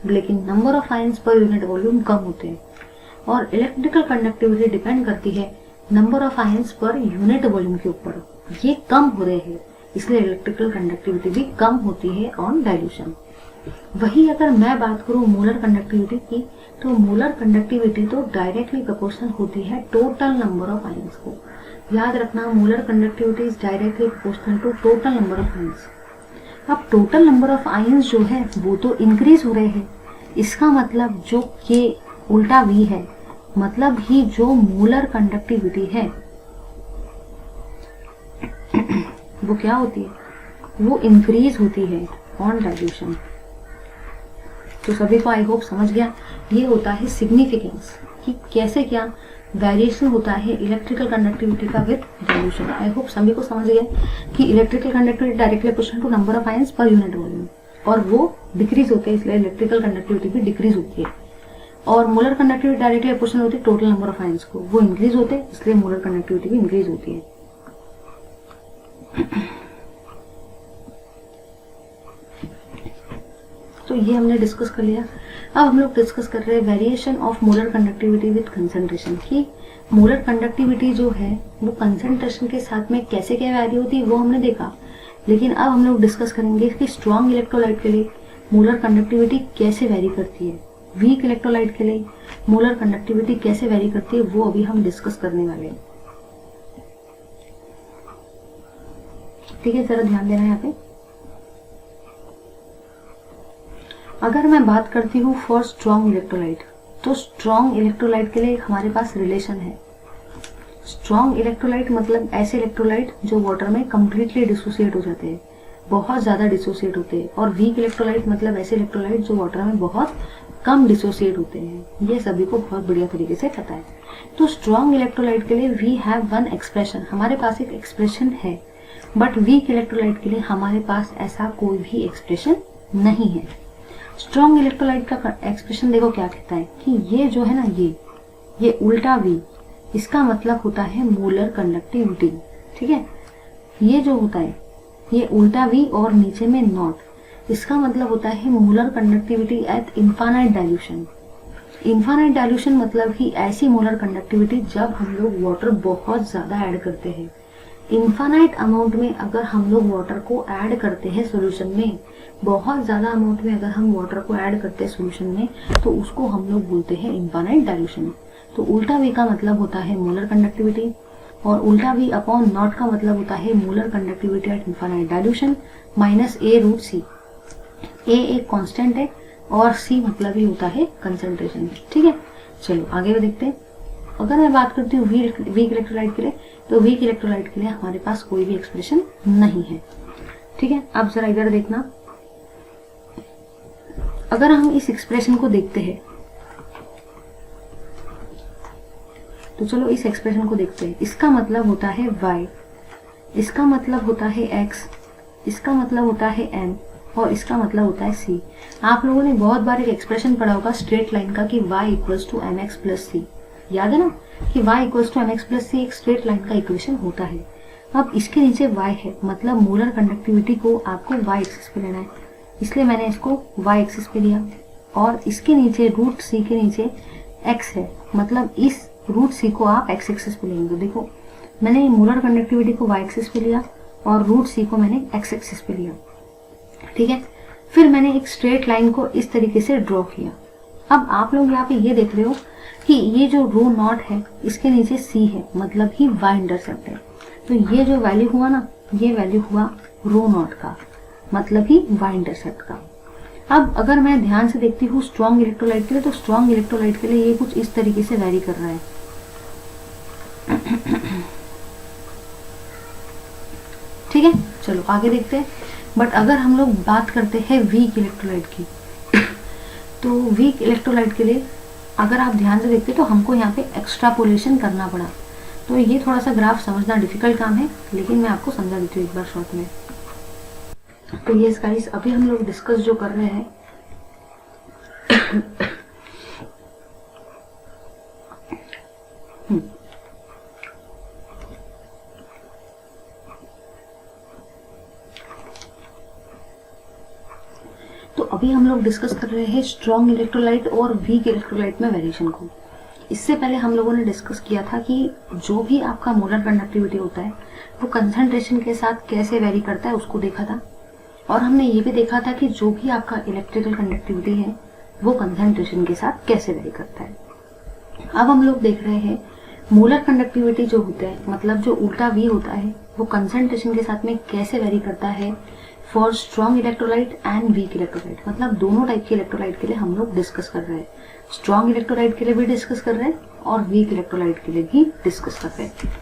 लेकिन number of ions per unit volume कम होते हैं। और इलेक्ट्रिकल कंडक्टिविटी डिपेंड करती है number of ions per unit volume के ऊपर। ये कम हो रहे हैं, इसलिए इलेक्ट्रिकल कंडक्टिविटी भी कम होती है ऑन डाइल्यूशन। वही अगर मैं बात करूं मोलर कंडक्टिविटी की, तो मोलर कंडक्टिविटी तो डायरेक्टली प्रोपोर्शनल होती है टोटल नंबर ऑफ आयंस को। याद रखना, molar conductivity is directly proportional to total number of ions. अब टोटल नंबर ऑफ आयंस जो है वो तो इंक्रीज हो रहे हैं, इसका मतलब जो K उल्टा V है, मतलब ही जो मोलर कंडक्टिविटी है वो क्या होती है? वो इंक्रीज होती है ऑन डाइल्यूशन। तो सभी को आई होप समझ गया। ये होता है सिग्निफिकेंस कि कैसे क्या वेरिएशन होता है इलेक्ट्रिकल कंडक्टिविटी का विद डाइल्यूशन। आई होप सभी को समझ गया कि electrical conductivity directly proportional to number of ions per unit volume, और वो डिक्रीज होते हैं, इसलिए इलेक्ट्रिकल कंडक्टिविटी भी डिक्रीज होती है। और मोलर कंडक्टिविटी डायरेक्टली प्रोपोर्शनल होती है टोटल नंबर ऑफ आयंस को, वो इंक्रीज होते हैं, इसलिए मोलर कंडक्टिविटी भी इंक्रीज होती है। तो ये हमने डिस्कस कर लिया। अब हम लोग डिस्कस कर रहे हैं variation of molar conductivity with concentration की मोलर कंडक्टिविटी जो है वो कंसंट्रेशन के साथ में कैसे क्या वैरी होती है वो हमने देखा। लेकिन अब हम लोग डिस्कस करेंगे कि स्ट्रॉन्ग इलेक्ट्रोलाइट के लिए मोलर कंडक्टिविटी कैसे वैरी करती है, वीक इलेक्ट्रोलाइट के लिए मोलर कंडक्टिविटी कैसे वैरी करती है, वो अभी हम डिस्कस करने वाले हैं। ठीक है, जरा ध्यान देना यहाँ पे। अगर मैं बात करती हूँ फॉर स्ट्रॉन्ग इलेक्ट्रोलाइट, तो स्ट्रॉन्ग इलेक्ट्रोलाइट के लिए हमारे पास रिलेशन है। स्ट्रॉन्ग इलेक्ट्रोलाइट मतलब ऐसे इलेक्ट्रोलाइट जो वाटर में कंप्लीटली डिसोसिएट हो जाते हैं, बहुत ज्यादा डिसोसिएट होते हैं। और वीक इलेक्ट्रोलाइट मतलब ऐसे इलेक्ट्रोलाइट जो वाटर में बहुत कम डिसोसिएट होते हैं। ये सभी को बहुत बढ़िया तरीके से पता है। तो स्ट्रॉन्ग इलेक्ट्रोलाइट के लिए वी हैव वन एक्सप्रेशन, हमारे पास एक एक्सप्रेशन है। बट वीक इलेक्ट्रोलाइट के लिए हमारे पास ऐसा कोई भी एक्सप्रेशन नहीं है। स्ट्रॉन्ग इलेक्ट्रोलाइट का एक्सप्रेशन देखो क्या कहता है कि ये जो है ना, ये उल्टा V, इसका मतलब होता है मोलर कंडक्टिविटी। ठीक है, ये जो होता है ये उल्टा V और नीचे में नॉट, इसका मतलब होता है molar conductivity at infinite dilution. Infinite dilution मतलब कि ऐसी मोलर कंडक्टिविटी जब हम लोग वाटर बहुत ज्यादा ऐड करते हैं। इन्फानाइट अमाउंट में अगर हम लोग वाटर को ऐड करते हैं सॉल्यूशन में, बहुत ज्यादा अमाउंट में अगर हम वाटर को ऐड करते हैं सॉल्यूशन में, तो उसको हम लोग बोलते हैं इन्फानाइट डाइल्यूशन। तो उल्टा V का मतलब होता है मोलर कंडक्टिविटी, और उल्टा V अपॉन नॉट का मतलब होता है molar conductivity at infinite dilution minus A√C। A एक कांस्टेंट है और C मतलब ही होता है कंसंट्रेशन। ठीक है, चलो आगे देखते हैं। अगर मैं बात करती हूँ वीक इलेक्ट्रोलाइट के लिए, तो वीक इलेक्ट्रोलाइट के लिए हमारे पास कोई भी एक्सप्रेशन नहीं है। ठीक है, अब जरा इधर देखना, अगर हम इस एक्सप्रेशन को देखते हैं, तो चलो इस एक्सप्रेशन को देखते हैं। इसका मतलब होता है y, इसका मतलब होता है x, इसका मतलब होता है n, और इसका मतलब होता है c। आप लोगों ने बहुत बार एक एक्सप्रेशन पढ़ा होगा स्ट्रेट लाइन का कि y equals to mx plus c, याद है ना कि y equals to mx plus c एक स्ट्रेट लाइन का इक्वेशन होता है। अब इसके नीचे y है, मतलब मोलर कंडक्टिविटी को आपको y एक्सिस पे लेना है, इसलिए मैंने इसको y एक्सिस पे लिया, और इसके नीचे रूट c के नीचे x है, मतलब इस रूट c को आप x एक्सिस पे लेंगे। देखो मैंने मोलर कंडक्टिविटी को y एक्सिस पे लिया और रूट c को मैंने x एक्सिस पे लिया। ठीक है, फिर मैंने एक स्ट्रेट लाइन को इस तरीके से ड्रॉ किया। अब आप लोग यहाँ पे ये देख रहे हो कि ये जो रो नॉट है इसके नीचे c है, मतलब ही y इंटरसेप्ट है। तो ये जो वैल्यू हुआ ना, ये वैल्यू हुआ रो नॉट का, मतलब ही y इंटरसेप्ट का। अब अगर मैं ध्यान से देखती हूँ स्ट्रॉन्ग इलेक्ट्रोलाइट के लिए, तो स्ट्रॉन्ग इलेक्ट्रोलाइट के लिए ये कुछ इस तरीके से वैरी कर रहा है। ठीक है, चलो आगे देखते हैं। बट अगर हम लोग बात करते हैं वीक इलेक्ट्रोलाइट की, तो वीक इलेक्ट्रोलाइट के लिए अगर आप ध्यान से देखते तो हमको यहाँ पे एक्स्ट्रापोलेशन करना पड़ा। तो ये थोड़ा सा ग्राफ समझना डिफिकल्ट काम है, लेकिन मैं आपको समझा देती हूँ एक बार शॉर्ट में। तो ये गाइस अभी हम लोग डिस्कस जो कर रहे हैं तो अभी हम लोग डिस्कस कर रहे हैं स्ट्रॉन्ग इलेक्ट्रोलाइट और वीक इलेक्ट्रोलाइट में वेरिएशन को। इससे पहले हम लोगों ने डिस्कस किया था कि जो भी आपका मोलर कंडक्टिविटी होता है वो कंसंट्रेशन के साथ कैसे वेरी करता है उसको देखा था, और हमने ये भी देखा था कि जो भी आपका इलेक्ट्रिकल कंडक्टिविटी है वो कंसंट्रेशन के साथ कैसे वेरी करता है। अब हम लोग देख रहे हैं मोलर कंडक्टिविटी जो होता है, मतलब जो उल्टा V होता है, वो कंसंट्रेशन के साथ में कैसे वेरी करता है for strong electrolyte and weak electrolyte. मतलब दोनों टाइप के इलेक्ट्रोलाइट के लिए हम लोग डिस्कस कर रहे हैं, स्ट्रॉन्ग इलेक्ट्रोलाइट के लिए भी डिस्कस कर रहे हैं और वीक इलेक्ट्रोलाइट के लिए भी डिस्कस कर रहे हैं।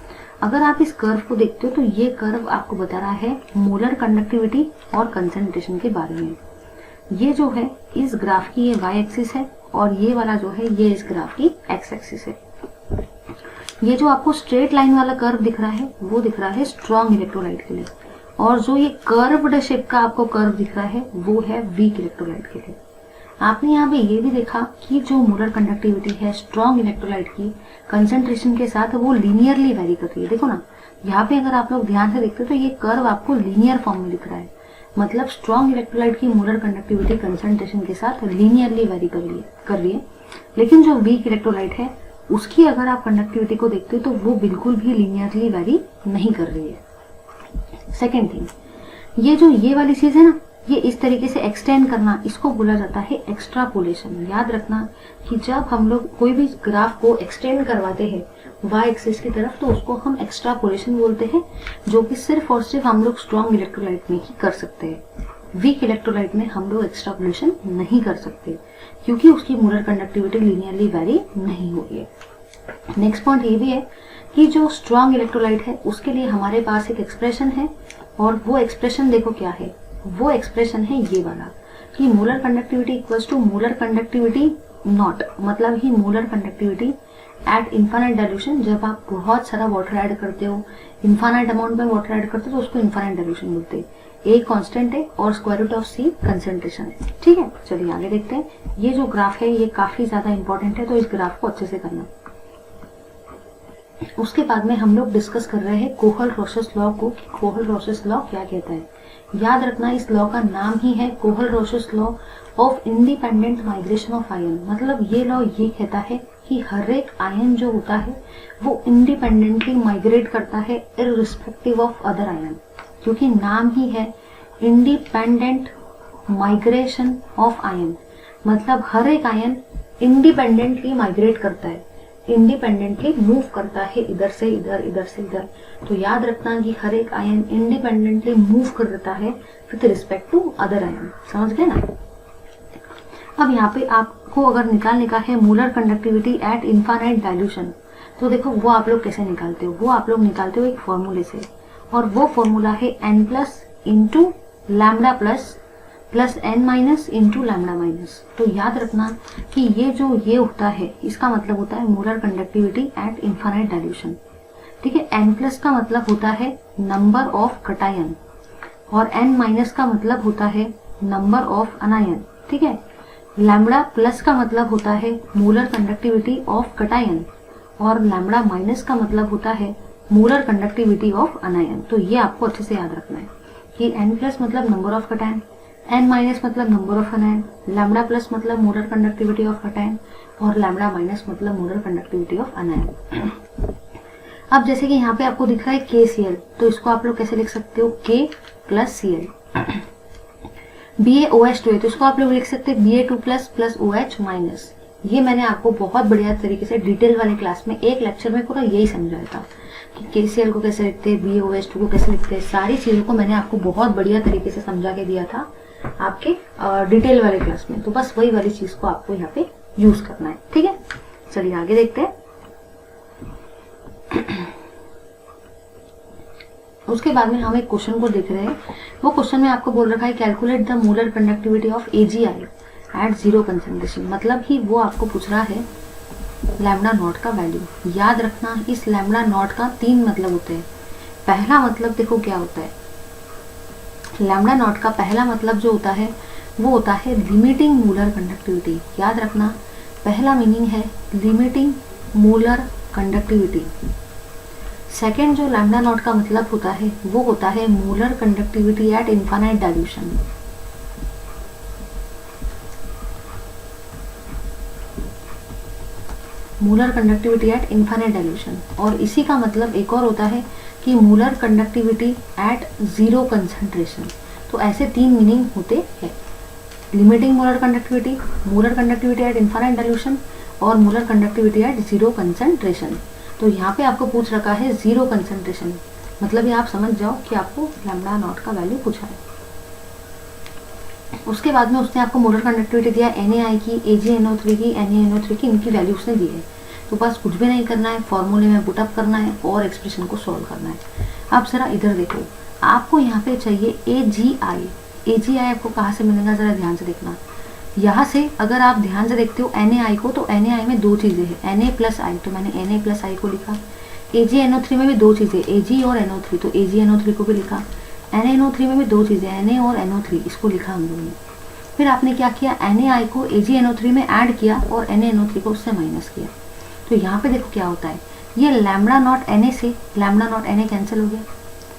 अगर आप इस कर्व को देखते हो तो ये कर्व आपको बता रहा है मोलर कंडक्टिविटी और कंसंट्रेशन के बारे में। ये जो है इस ग्राफ की ये y एक्सिस है, और ये वाला जो है ये इस ग्राफ की x एक्सिस है। ये जो आपको स्ट्रेट लाइन वाला कर्व दिख रहा है वो दिख रहा है स्ट्रॉन्ग इलेक्ट्रोलाइट के लिए, और जो ये कर्व्ड शेप का आपको कर्व दिख रहा है वो है वीक इलेक्ट्रोलाइट के लिए। आपने यहाँ पे ये भी देखा कि जो मोलर कंडक्टिविटी है स्ट्रॉन्ग इलेक्ट्रोलाइट की कंसंट्रेशन के साथ वो लीनियरली वेरी कर रही है। देखो ना, यहाँ पे अगर आप लोग ध्यान से देखते हो तो ये कर्व आपको लीनियर फॉर्म में दिख रहा है, मतलब स्ट्रॉन्ग इलेक्ट्रोलाइट की मोलर कंडक्टिविटी कंसंट्रेशन के साथ लीनियरली वेरी कर रही है। लेकिन जो वीक इलेक्ट्रोलाइट है उसकी अगर आप कंडक्टिविटी को देखते हो तो वो बिल्कुल भी लीनियरली वेरी नहीं कर रही है। सेकेंड थिंग, ये जो ये वाली चीज है ना, ये इस तरीके से एक्सटेंड करना, इसको बोला जाता है एक्स्ट्रापोलेशन। याद रखना कि जब हम लोग कोई भी ग्राफ को एक्सटेंड करवाते हैं y एक्सिस की तरफ तो उसको हम एक्स्ट्रापोलेशन बोलते हैं, जो कि सिर्फ और सिर्फ हम लोग स्ट्रॉन्ग इलेक्ट्रोलाइट में ही कर सकते हैं। वीक इलेक्ट्रोलाइट में हम लोग एक्स्ट्रापोलेशन नहीं कर सकते क्योंकि उसकी मोलर कंडक्टिविटी लीनियरली वेरी नहीं हो रही है। नेक्स्ट पॉइंट ये भी है कि जो स्ट्रॉन्ग इलेक्ट्रोलाइट है उसके लिए हमारे पास एक एक्सप्रेशन है, और वो एक्सप्रेशन देखो क्या है, वो एक्सप्रेशन है ये वाला कि molar conductivity equals to molar conductivity naught, मतलब ही molar conductivity at infinite dilution. जब आप बहुत सारा वाटर ऐड करते हो, इन्फानाइट अमाउंट में वाटर ऐड करते हो तो उसको इन्फानाइट डाइल्यूशन बोलते हैं। ए कांस्टेंट है और square root of C concentration है। ठीक है, चलिए आगे देखते हैं। ये जो ग्राफ है ये काफी ज्यादा इंपॉर्टेंट है, तो इस ग्राफ को अच्छे से करना। उसके बाद में हम लोग डिस्कस कर रहे हैं कोहल-रोसेस लॉ को। कोहल-रोसेस लॉ क्या कहता है, याद रखना इस लॉ का नाम ही है Kohlrausch's law of independent migration of ion. मतलब ये लॉ ये कहता है कि हर एक आयन जो होता है वो इंडिपेंडेंटली माइग्रेट करता है इररिस्पेक्टिव ऑफ अदर आयन, क्योंकि नाम ही है इंडिपेंडेंट माइग्रेशन ऑफ आयन। मतलब हर एक आयन इंडिपेंडेंटली माइग्रेट करता है, इंडिपेंडेंटली मूव करता है इधर से इधर, इधर से इधर। तो याद रखना कि हर एक आयन इंडिपेंडेंटली मूव करता है with respect to other ion. समझ गए ना? अब यहाँ पे आपको अगर निकालने का है molar conductivity at infinite dilution, तो देखो वो आप लोग कैसे निकालते हो। वो आप लोग निकालते हो एक फॉर्मूले से, और वो फॉर्मूला है n plus into lambda plus plus n minus into lambda minus. तो याद रखना कि ये होता है, इसका मतलब होता है molar conductivity at infinite dilution. ठीक है, n प्लस का मतलब होता है नंबर ऑफ कटायन और n माइनस का मतलब होता है नंबर ऑफ अनायन। ठीक है, लैम्डा प्लस का मतलब होता है मोलर कंडक्टिविटी ऑफ कटायन और लैम्डा माइनस का मतलब होता है मोलर कंडक्टिविटी ऑफ अनायन। तो ये आपको अच्छे से याद रखना है कि n प्लस मतलब number of cation, n minus मतलब number of anion, lambda plus मतलब मोलर कंडक्टिविटी ऑफ कटायन और लैम्डा माइनस मतलब मोलर कंडक्टिविटी ऑफ अनायन। अब जैसे कि यहाँ पे आपको दिख रहा है KCl, तो इसको आप लोग कैसे लिख सकते हो, K प्लस Cl। BaOH2 है तो इसको आप लोग लिख सकते हैं Ba2 plus plus OH minus. ये मैंने आपको बहुत बढ़िया तरीके से डिटेल वाले क्लास में एक लेक्चर में पूरा यही समझाया था कि KCl को कैसे लिखते हैं, BaOH2 को कैसे लिखते हैं। सारी चीजों को मैंने आपको बहुत बढ़िया तरीके से समझा के दिया था आपके डिटेल वाले क्लास में। तो बस वही वाली चीज को आपको यहाँ पे यूज करना है। ठीक है, चलिए आगे देखते हैं। उसके बाद में हम एक क्वेश्चन को देख रहे हैं। वो क्वेश्चन में आपको बोल रखा है calculate the molar conductivity of AgI at zero concentration. मतलब ही वो आपको पूछ रहा है लैम्डा नॉट का वैल्यू। याद रखना इस लैम्डा नॉट का 3 मतलब होते हैं। पहला मतलब देखो क्या होता है, लैम्डा नॉट का पहला मतलब जो होता है वो होता है लिमिटिंग मोलर कंडक्टिविटी। याद रखना पहला मीनिंग है लिमिटिंग मोलर कंडक्टिविटी। सेकेंड जो लैम्डा नॉट का मतलब होता है वो होता है molar conductivity at infinite dilution. Molar conductivity at infinite dilution. और इसी का मतलब एक और होता है कि molar conductivity at zero concentration. तो ऐसे 3 मीनिंग होते हैं, limiting molar conductivity at infinite dilution और molar conductivity at zero concentration. तो यहाँ पे आपको पूछ रखा है जीरो कंसंट्रेशन, मतलब ये आप समझ जाओ कि आपको लैम्डा नॉट का वैल्यू पूछा है। उसके बाद में उसने आपको मोलर कंडक्टिविटी दिया NaI की, AgNO3 की, NaNO3 की, इनकी वैल्यू उसने दी है। तो बस कुछ भी नहीं करना है, फॉर्मूले में पुटअप करना है और एक्सप्रेशन को सॉल्व करना है। अब जरा इधर देखो, आपको यहाँ पे चाहिए AgI आपको कहाँ से मिलेगा, जरा ध्यान से देखना। यहाँ से अगर आप ध्यान से देखते हो NaI को, तो NaI में 2 चीजें हैं, Na प्लस I, तो मैंने Na प्लस I को लिखा। AgNO3 में भी 2 चीजें, Ag और NO3, तो AgNO3 को भी लिखा। NaNO3 में भी 2 चीजें, Na और NO3, इसको लिखा हम लोगों ने। फिर आपने क्या किया, NaI को AgNO3 में ऐड किया और NaNO3 को उससे माइनस किया। तो यहाँ पे देखो क्या होता है, ये लैम्डा नॉट Na से लैम्डा नॉट Na कैंसिल हो गया।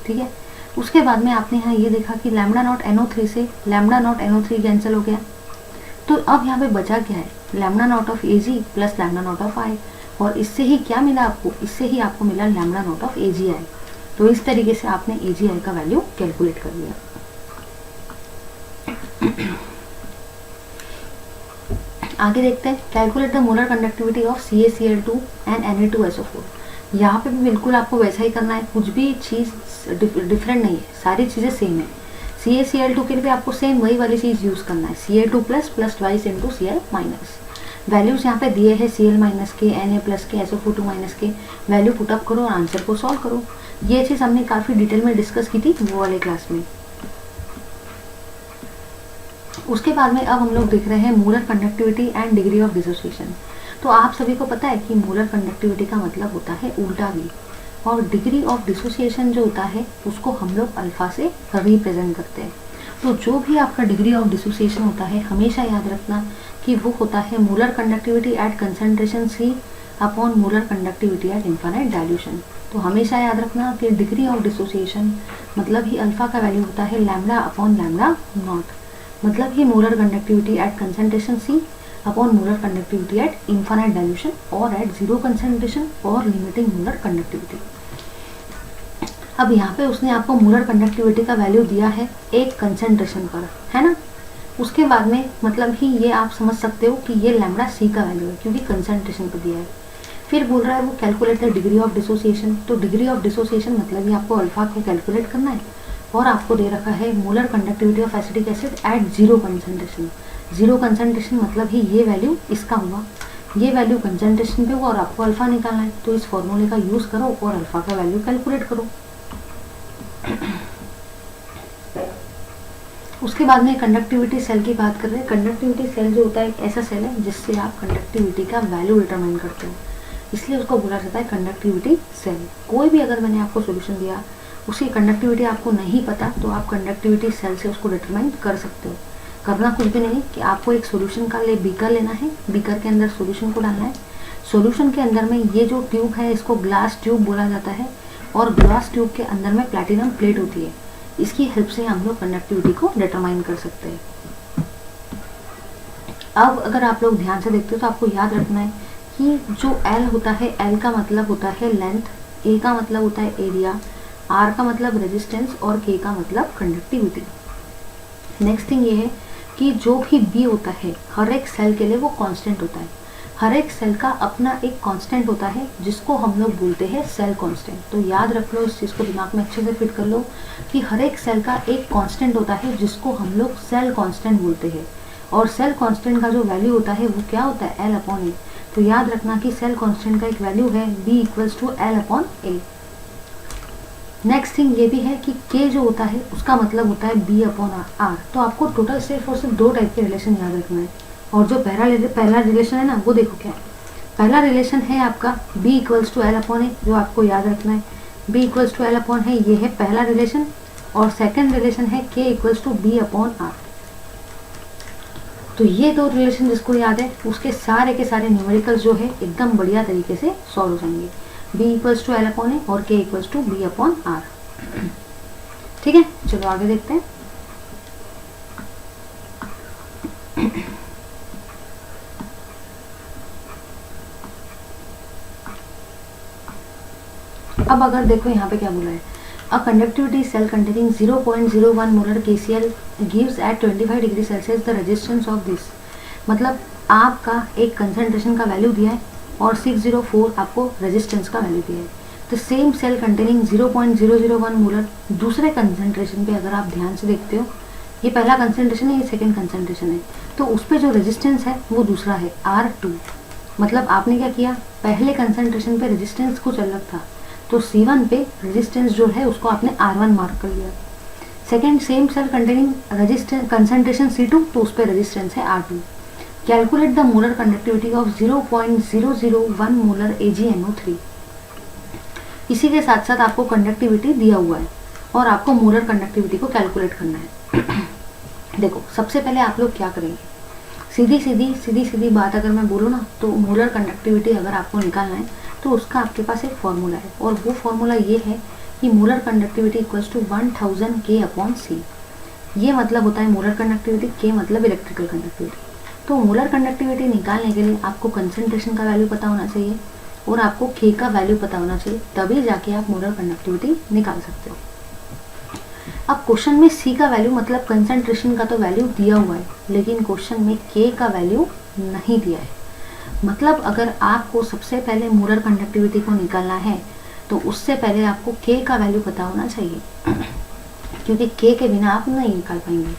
ठीक है, उसके बाद में आपने यहाँ ये देखा कि लैम्डा नॉट NO3 से लैम्डा नॉट NO3 कैंसिल हो गया। तो अब यहाँ पे बचा क्या है, lambda naught of Ag plus lambda naught of I, और इससे ही क्या मिला आपको, इससे ही आपको मिला लैम्डा नॉट ऑफ AgI। तो इस तरीके से आपने AgI का वैल्यू कैलकुलेट कर लिया। आगे देखते हैं, calculate the molar conductivity of CaCl2 and Na2SO4। यहाँ पे भी बिल्कुल आपको वैसा ही करना है, कुछ भी चीज़ डिफरेंट नहीं है, सारी चीज़ें सेम है। CaCl2 के लिए भी आपको सेम वही वाली चीज़ यूज़ करना है, Ca2 plus plus twice into Cl minus. Values यहाँ पे दिए हैं Cl माइनस के, Na प्लस के, SO4 माइनस के। वैल्यू पुटअप करो और आंसर को सॉल्व करो। ये चीज़ हमने काफ़ी डिटेल में डिस्कस की थी वो वाले क्लास में। उसके बाद में अब हम लोग देख रहे हैं molar conductivity and degree of dissociation. तो आप सभी को पता है कि मोलर कंडक्टिविटी का मतलब होता है उल्टा V, और डिग्री ऑफ डिसोसिएशन जो होता है उसको हम लोग अल्फा से रिप्रेजेंट करते हैं। तो जो भी आपका डिग्री ऑफ डिसोसिएशन होता है हमेशा याद रखना कि वो होता है molar conductivity at concentration C upon molar conductivity at infinite dilution. तो हमेशा याद रखना कि डिग्री ऑफ डिसोसिएशन मतलब ही अल्फा का वैल्यू होता है लैम्डा अपॉन लैम्डा नॉट, मतलब ही molar conductivity at concentration C upon molar conductivity at infinite dilution और एट जीरो कंसंट्रेशन और लिमिटिंग मोलर कंडक्टिविटी। अब यहाँ पे उसने आपको मोलर कंडक्टिविटी का वैल्यू दिया है एक कंसंट्रेशन पर, है ना। उसके बाद में मतलब ही ये आप समझ सकते हो कि ये लैम्बडा सी का वैल्यू है क्योंकि कंसंट्रेशन पर दिया है। फिर बोल रहा है वो calculate the degree of dissociation. तो डिग्री ऑफ डिसोसिएशन मतलब ही आपको अल्फा को कैलकुलेट करना है और आपको दे रखा है molar conductivity of acetic acid at zero concentration. Zero concentration मतलब ही ये वैल्यू इसका हुआ, ये वैल्यू कंसंट्रेशन पे हुआ और आपको अल्फा निकालना है। तो इस फॉर्मूले का यूज करो और अल्फा का वैल्यू कैलकुलेट करो। उसके बाद में कंडक्टिविटी सेल की बात कर रहे हैं। कंडक्टिविटी सेल जो होता है एक ऐसा सेल है जिससे आप कंडक्टिविटी का वैल्यू डिटरमाइन करते हो, इसलिए उसको बोला जाता है कंडक्टिविटी सेल। कोई भी अगर मैंने आपको सोल्यूशन दिया उसकी कंडक्टिविटी आपको नहीं पता तो आप कंडक्टिविटी सेल से उसको डिटरमाइन कर सकते हो। करना कुछ भी नहीं कि आपको एक सोल्यूशन का बीकर लेना है, बीकर के अंदर सोल्यूशन को डालना है। सोल्यूशन के अंदर में ये जो ट्यूब है इसको ग्लास ट्यूब बोला जाता है और ग्लास ट्यूब के अंदर में प्लैटिनम प्लेट होती है। इसकी हेल्प से हम लोग कंडक्टिविटी को डिटरमाइन कर सकते हैं। अब अगर आप लोग ध्यान से देखते हो तो आपको याद रखना है कि जो L होता है, L का मतलब होता है लेंथ, A का मतलब होता है एरिया, R का मतलब रेजिस्टेंस और K का मतलब कंडक्टिविटी। नेक्स्ट थिंग ये है कि जो भी B होता है हर एक सेल के लिए वो कांस्टेंट होता है। हर एक सेल का अपना एक कांस्टेंट होता है जिसको हम लोग बोलते हैं सेल कांस्टेंट। तो याद रख लो, इस चीज़ को दिमाग में अच्छे से फिट कर लो कि हर एक सेल का एक कांस्टेंट होता है जिसको हम लोग सेल कांस्टेंट बोलते हैं और सेल कांस्टेंट का जो वैल्यू होता है वो क्या होता है, L अपॉन ए। तो याद रखना कि सेल कांस्टेंट का एक वैल्यू है B equals to L upon A. Next thing ये भी है कि K जो होता है उसका मतलब होता है B अपॉन R। तो आपको टोटल सिर्फ और सिर्फ दो टाइप के रिलेशन याद रखना है और जो पहला रिलेशन है ना वो देखो क्या है। पहला रिलेशन है आपका B equals to L upon A, जो आपको याद रखना है। B equals to L upon है, ये है पहला रिलेशन। और सेकंड रिलेशन है K equals to B upon R। तो ये दो रिलेशन जिसको याद है उसके सारे के सारे न्यूमेरिकल्स जो है एकदम बढ़िया तरीके से सॉल्व हो जाएंगे। B equals to L upon A और K equals to B upon R। ठीक है, चलो आगे देखते हैं। अब अगर देखो यहाँ पे क्या बोला है, a conductivity cell containing 0.01 molar KCl gives at 25 degree Celsius the resistance of this. मतलब आपका एक कंसंट्रेशन का वैल्यू दिया है और 604 आपको रेजिस्टेंस का वैल्यू दिया है। तो सेम सेल कंटेनिंग 0.001 मोलर दूसरे कंसंट्रेशन पे अगर आप ध्यान से देखते हो, ये पहला कंसंट्रेशन है, ये सेकेंड कंसंट्रेशन है, तो उस पर जो रेजिस्टेंस है वो दूसरा है R2। मतलब आपने क्या किया, पहले कंसंट्रेशन पे रेजिस्टेंस कुछ अलग था तो C1 पे रेजिस्टेंस जो है उसको आपने R1 मार्क कर लिया। Second same cell containing resistance concentration C2 तो उस पर रेजिस्टेंस है R2। Calculate the molar conductivity of 0.001 molar AgNO3। इसी के साथ साथ आपको कंडक्टिविटी दिया हुआ है और आपको मोलर कंडक्टिविटी को कैलकुलेट करना है। देखो सबसे पहले आप लोग क्या करेंगे, सीधी बात अगर मैं बोलूँ ना तो मोलर कंडक्टिविटी अगर आपको निकालना है तो उसका आपके पास एक फॉर्मूला है और वो फॉर्मूला ये है कि molar conductivity equals to 1000 K upon C। ये मतलब होता है मोलर कंडक्टिविटी, K मतलब इलेक्ट्रिकल कंडक्टिविटी। तो मोलर कंडक्टिविटी निकालने के लिए आपको कंसंट्रेशन का वैल्यू पता होना चाहिए और आपको K का वैल्यू पता होना चाहिए, तभी जाके आप मोलर कंडक्टिविटी निकाल सकते हो। अब क्वेश्चन में C का वैल्यू मतलब कंसंट्रेशन का तो वैल्यू दिया हुआ है, लेकिन क्वेश्चन में K का वैल्यू नहीं दिया है। मतलब अगर आपको सबसे पहले मोलर कंडक्टिविटी को निकालना है तो उससे पहले आपको K का वैल्यू पता होना चाहिए, क्योंकि K के बिना आप नहीं निकाल पाएंगे।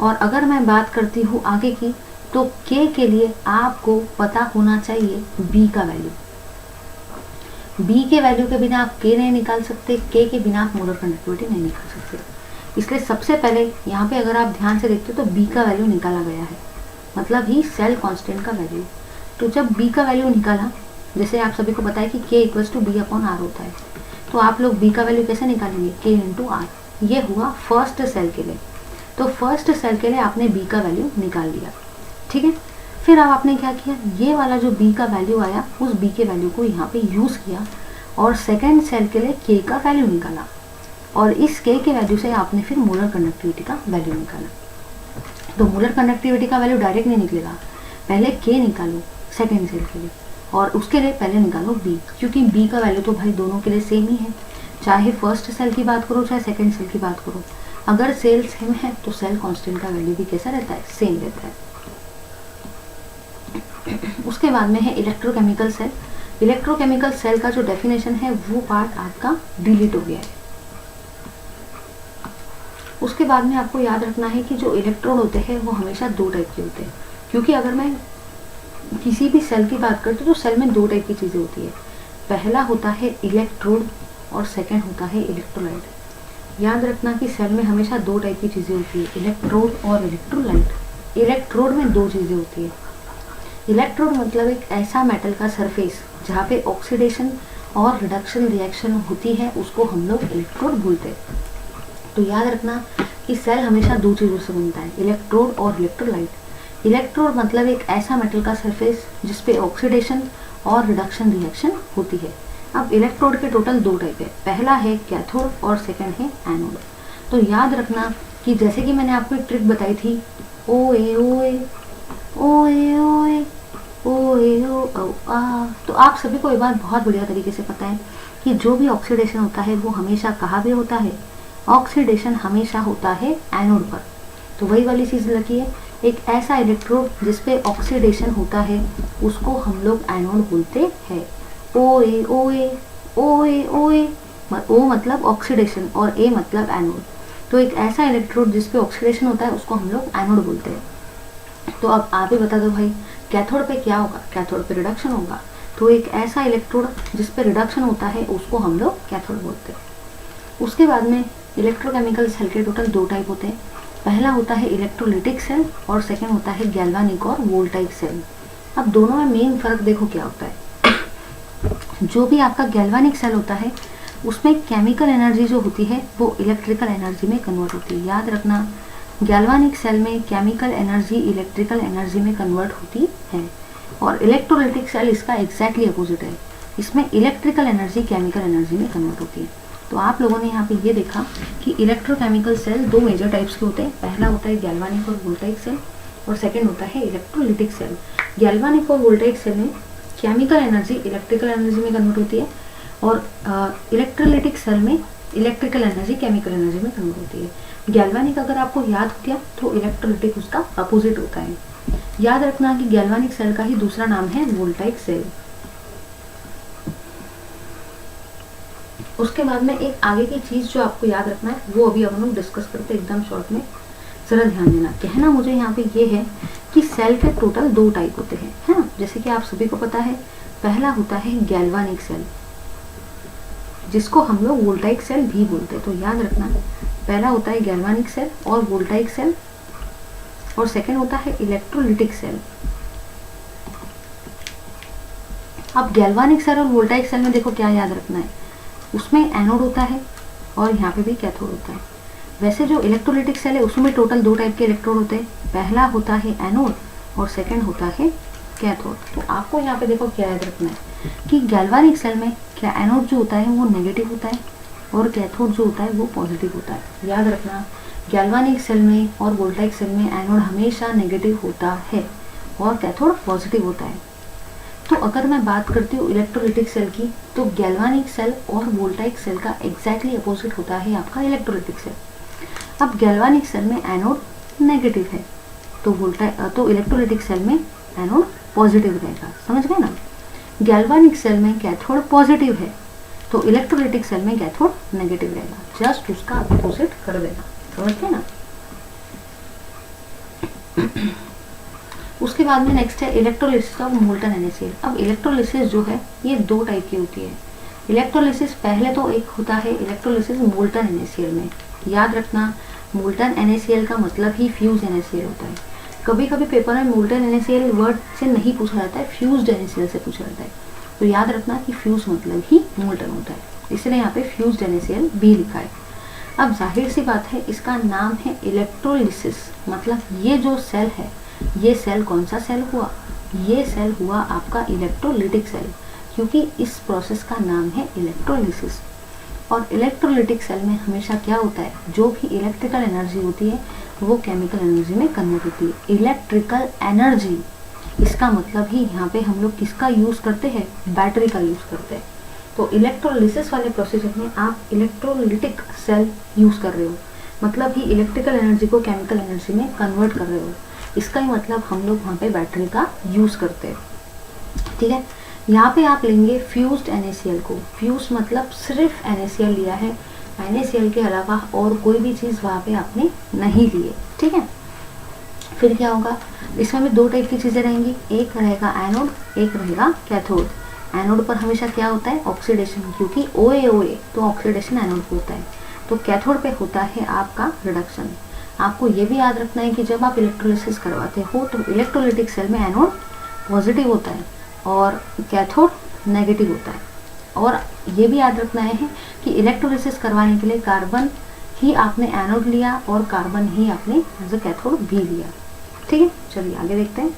और अगर मैं बात करती हूँ आगे की, तो K के लिए आपको पता होना चाहिए B का वैल्यू। B के वैल्यू के बिना आप K नहीं निकाल सकते, K के बिना आप मोलर कंडक्टिविटी नहीं निकाल सकते। इसलिए सबसे पहले यहाँ पे अगर आप ध्यान से देखते हो तो B का वैल्यू निकाला गया है, मतलब ही सेल कांस्टेंट का वैल्यू। तो जब B का वैल्यू निकाला, जैसे आप सभी को पता है कि K equals to B upon R होता है, तो आप लोग B का वैल्यू कैसे निकालेंगे, K इंटू R। ये हुआ फर्स्ट सेल के लिए। तो फर्स्ट सेल के लिए आपने B का वैल्यू निकाल लिया, ठीक है। फिर अब आपने क्या किया, ये वाला जो B का वैल्यू आया उस B के वैल्यू को यहाँ पे यूज़ किया और सेकेंड सेल के लिए K का वैल्यू निकाला और इस K के वैल्यू से आपने फिर मोलर कंडक्टिविटी का वैल्यू निकाला। तो मोलर कंडक्टिविटी का वैल्यू डायरेक्ट नहीं निकलेगा, पहले K निकालो सेकेंड सेल के लिए, और उसके लिए पहले निकालो B, क्योंकि B का वैल्यू तो भाई दोनों के लिए सेम ही है, चाहे फर्स्ट सेल की बात करो चाहे सेकेंड सेल की बात करो। अगर सेल सेम है तो सेल कांस्टेंट का वैल्यू भी कैसा रहता है, सेम रहता है। उसके बाद में है इलेक्ट्रोकेमिकल सेल। इलेक्ट्रोकेमिकल सेल का जो डेफिनेशन है वो पार्ट आपका डिलीट हो गया है। उसके बाद में आपको याद रखना है कि जो इलेक्ट्रोड होते हैं वो हमेशा दो टाइप के होते हैं, क्योंकि अगर मैं किसी भी सेल की बात करती हूँ तो सेल में दो टाइप की चीज़ें होती है। पहला होता है इलेक्ट्रोड और सेकंड होता है इलेक्ट्रोलाइट। याद रखना कि सेल में हमेशा दो टाइप की चीज़ें होती है, इलेक्ट्रोड और इलेक्ट्रोलाइट। इलेक्ट्रोड में दो चीज़ें होती है। इलेक्ट्रोड मतलब एक ऐसा मेटल का सरफेस जहाँ पे ऑक्सीडेशन और रिडक्शन रिएक्शन होती है, उसको हम लोग इलेक्ट्रोड बोलते हैं। तो याद रखना कि सेल हमेशा दो चीज़ों से बनता है, इलेक्ट्रोड और इलेक्ट्रोलाइट। इलेक्ट्रोड मतलब एक ऐसा मेटल का सरफेस जिसपे ऑक्सीडेशन और रिडक्शन रिएक्शन होती है। अब इलेक्ट्रोड के टोटल दो टाइप है, पहला है कैथोड और सेकंड है एनोड। तो याद रखना कि जैसे कि मैंने आपको एक ट्रिक बताई थी, ओ ए ओ ए ओ ए ओ ए ओ ए ओ आ, तो आप सभी को ये बात बहुत बढ़िया तरीके से पता है कि जो भी ऑक्सीडेशन होता है वो हमेशा कहाँ पे होता है, ऑक्सीडेशन हमेशा होता है एनोड पर। तो वही वाली चीज़ लगी है, एक ऐसा इलेक्ट्रोड जिसपे ऑक्सीडेशन होता है उसको हम लोग एनोड बोलते हैं। ओ ए ओ ए ओ ए ओ ए, ओ मतलब ऑक्सीडेशन और ए मतलब एनोड। तो एक ऐसा इलेक्ट्रोड जिसपे ऑक्सीडेशन होता है उसको हम लोग एनोड बोलते हैं। तो अब आप ही बता दो भाई, कैथोड पे क्या होगा, कैथोड पे रिडक्शन होगा। तो एक ऐसा इलेक्ट्रोड जिसपे रिडक्शन होता है उसको हम लोग कैथोड बोलते हैं। उसके बाद में इलेक्ट्रोकेमिकल सेल के टोटल दो टाइप होते हैं, पहला होता है इलेक्ट्रोलिटिक सेल और सेकंड होता है गैल्वानिक और वोल्टाइक सेल। अब दोनों में मेन फर्क देखो क्या होता है। जो भी आपका गैल्वानिक सेल होता है उसमें केमिकल एनर्जी जो होती है वो इलेक्ट्रिकल एनर्जी में कन्वर्ट होती है। याद रखना, गैल्वानिक सेल में केमिकल एनर्जी इलेक्ट्रिकल एनर्जी में कन्वर्ट होती है, और इलेक्ट्रोलिटिक सेल इसका एग्जैक्टली अपोजिट है, इसमें इलेक्ट्रिकल एनर्जी केमिकल एनर्जी में कन्वर्ट होती है। तो आप लोगों ने यहाँ पे ये देखा कि इलेक्ट्रोकेमिकल सेल दो मेजर टाइप्स के होते हैं, पहला होता है गैल्वानिक और वोल्टाइक सेल और सेकंड होता है इलेक्ट्रोलिटिक सेल। गैल्वानिक और वोल्टाइक सेल में केमिकल एनर्जी इलेक्ट्रिकल एनर्जी में कन्वर्ट होती है, और इलेक्ट्रोलिटिक सेल में इलेक्ट्रिकल एनर्जी केमिकल एनर्जी में कन्वर्ट होती है। गैल्वानिक अगर आपको याद हो गया तो इलेक्ट्रोलिटिक उसका अपोजिट होता है। याद रखना कि गैल्वानिक सेल का ही दूसरा नाम है वोल्टाइक सेल। उसके बाद में एक आगे की चीज जो आपको याद रखना है वो अभी हम लोग डिस्कस करते हैं एकदम शॉर्ट में, जरा ध्यान देना। कहना मुझे यहाँ पे ये है कि सेल के टोटल दो टाइप होते हैं, है ना, जैसे कि आप सभी को पता है। पहला होता है गैल्वानिक सेल जिसको हम लोग वोल्टाइक सेल भी बोलते हैं। तो याद रखना, पहला होता है गैल्वानिक सेल और वोल्टाइक सेल, और सेकंड होता है इलेक्ट्रोलिटिक सेल। अब गैल्वानिक सेल और वोल्टाइक सेल में देखो क्या याद रखना है, उसमें एनोड होता है और यहाँ पे भी कैथोड होता है। वैसे जो इलेक्ट्रोलिटिक सेल है उसमें टोटल दो टाइप के इलेक्ट्रोड होते हैं, पहला होता है एनोड और सेकंड होता है कैथोड। तो आपको यहाँ पे देखो क्या याद रखना है कि गैल्वानिक सेल में क्या एनोड जो होता है वो नेगेटिव होता है और कैथोड जो होता है वो पॉजिटिव होता है। याद रखना, गैल्वानिक सेल में और वोल्टाइक सेल में एनोड हमेशा नेगेटिव होता है और कैथोड पॉजिटिव होता है। तो अगर मैं बात करती हूँ इलेक्ट्रोलिटिक सेल की, तो गैल्वानिक सेल और वोल्टाइक सेल का एग्जैक्टली अपोजिट होता है आपका इलेक्ट्रोलिटिक सेल। अब गैल्वानिक सेल में एनोड नेगेटिव है तो इलेक्ट्रोलिटिक सेल में एनोड पॉजिटिव रहेगा, समझ गए ना। गैल्वानिक सेल में कैथोड पॉजिटिव है तो इलेक्ट्रोलिटिक सेल में कैथोड नेगेटिव रहेगा, जस्ट उसका अपोजिट कर देना, समझ गए ना। उसके बाद में नेक्स्ट है इलेक्ट्रोलिसिस ऑफ मोल्टन NaCl। अब इलेक्ट्रोलिसिस जो है ये दो टाइप की होती है। इलेक्ट्रोलिसिस पहले तो एक होता है इलेक्ट्रोलिसिस मोल्टन NaCl में। याद रखना, मोल्टन NaCl का मतलब ही फ्यूज NaCl होता है। कभी कभी पेपर में मोल्टन NaCl वर्ड से नहीं पूछा जाता है, फ्यूज्ड NaCl से पूछा जाता है। तो याद रखना कि फ्यूज मतलब ही मोल्टन होता है, इसलिए यहाँ पे फ्यूज्ड NaCl भी लिखा है। अब जाहिर सी बात है इसका नाम है इलेक्ट्रोलिसिस, मतलब ये जो सेल है, ये सेल कौन सा सेल हुआ, ये सेल हुआ आपका इलेक्ट्रोलिटिक सेल, क्योंकि इस प्रोसेस का नाम है इलेक्ट्रोलिसिस। और इलेक्ट्रोलिटिक सेल में हमेशा क्या होता है, जो भी इलेक्ट्रिकल एनर्जी होती है वो केमिकल एनर्जी में कन्वर्ट होती है। इलेक्ट्रिकल एनर्जी इसका मतलब ही यहाँ पे हम लोग किसका यूज़ करते हैं, बैटरी का यूज़ करते हैं। तो इलेक्ट्रोलिसिस वाले प्रोसीजर में आप इलेक्ट्रोलिटिक सेल यूज़ कर रहे हो, मतलब ही इलेक्ट्रिकल एनर्जी को केमिकल एनर्जी में कन्वर्ट कर रहे हो। इसका ही मतलब हम लोग वहाँ पे बैटरी का यूज़ करते हैं। ठीक है, यहाँ पे आप लेंगे फ्यूज्ड NaCl को। फ्यूज मतलब सिर्फ NaCl लिया है, NaCl के अलावा और कोई भी चीज़ वहाँ पे आपने नहीं ली है। ठीक है, फिर क्या होगा, इसमें भी दो टाइप की चीज़ें रहेंगी, एक रहेगा एनोड, एक रहेगा कैथोड। एनोड पर हमेशा क्या होता है, ऑक्सीडेशन, क्योंकि OA तो ऑक्सीडेशन एनोड पे होता है। तो कैथोड पे होता है आपका रिडक्शन। आपको ये भी याद रखना है कि जब आप इलेक्ट्रोलिसिस करवाते हो तो इलेक्ट्रोलिटिक सेल में एनोड पॉजिटिव होता है और कैथोड नेगेटिव होता है। और ये भी याद रखना है कि इलेक्ट्रोलिसिस करवाने के लिए कार्बन ही आपने एनोड लिया और कार्बन ही आपने एज अ कैथोड भी लिया। ठीक है, चलिए आगे देखते हैं।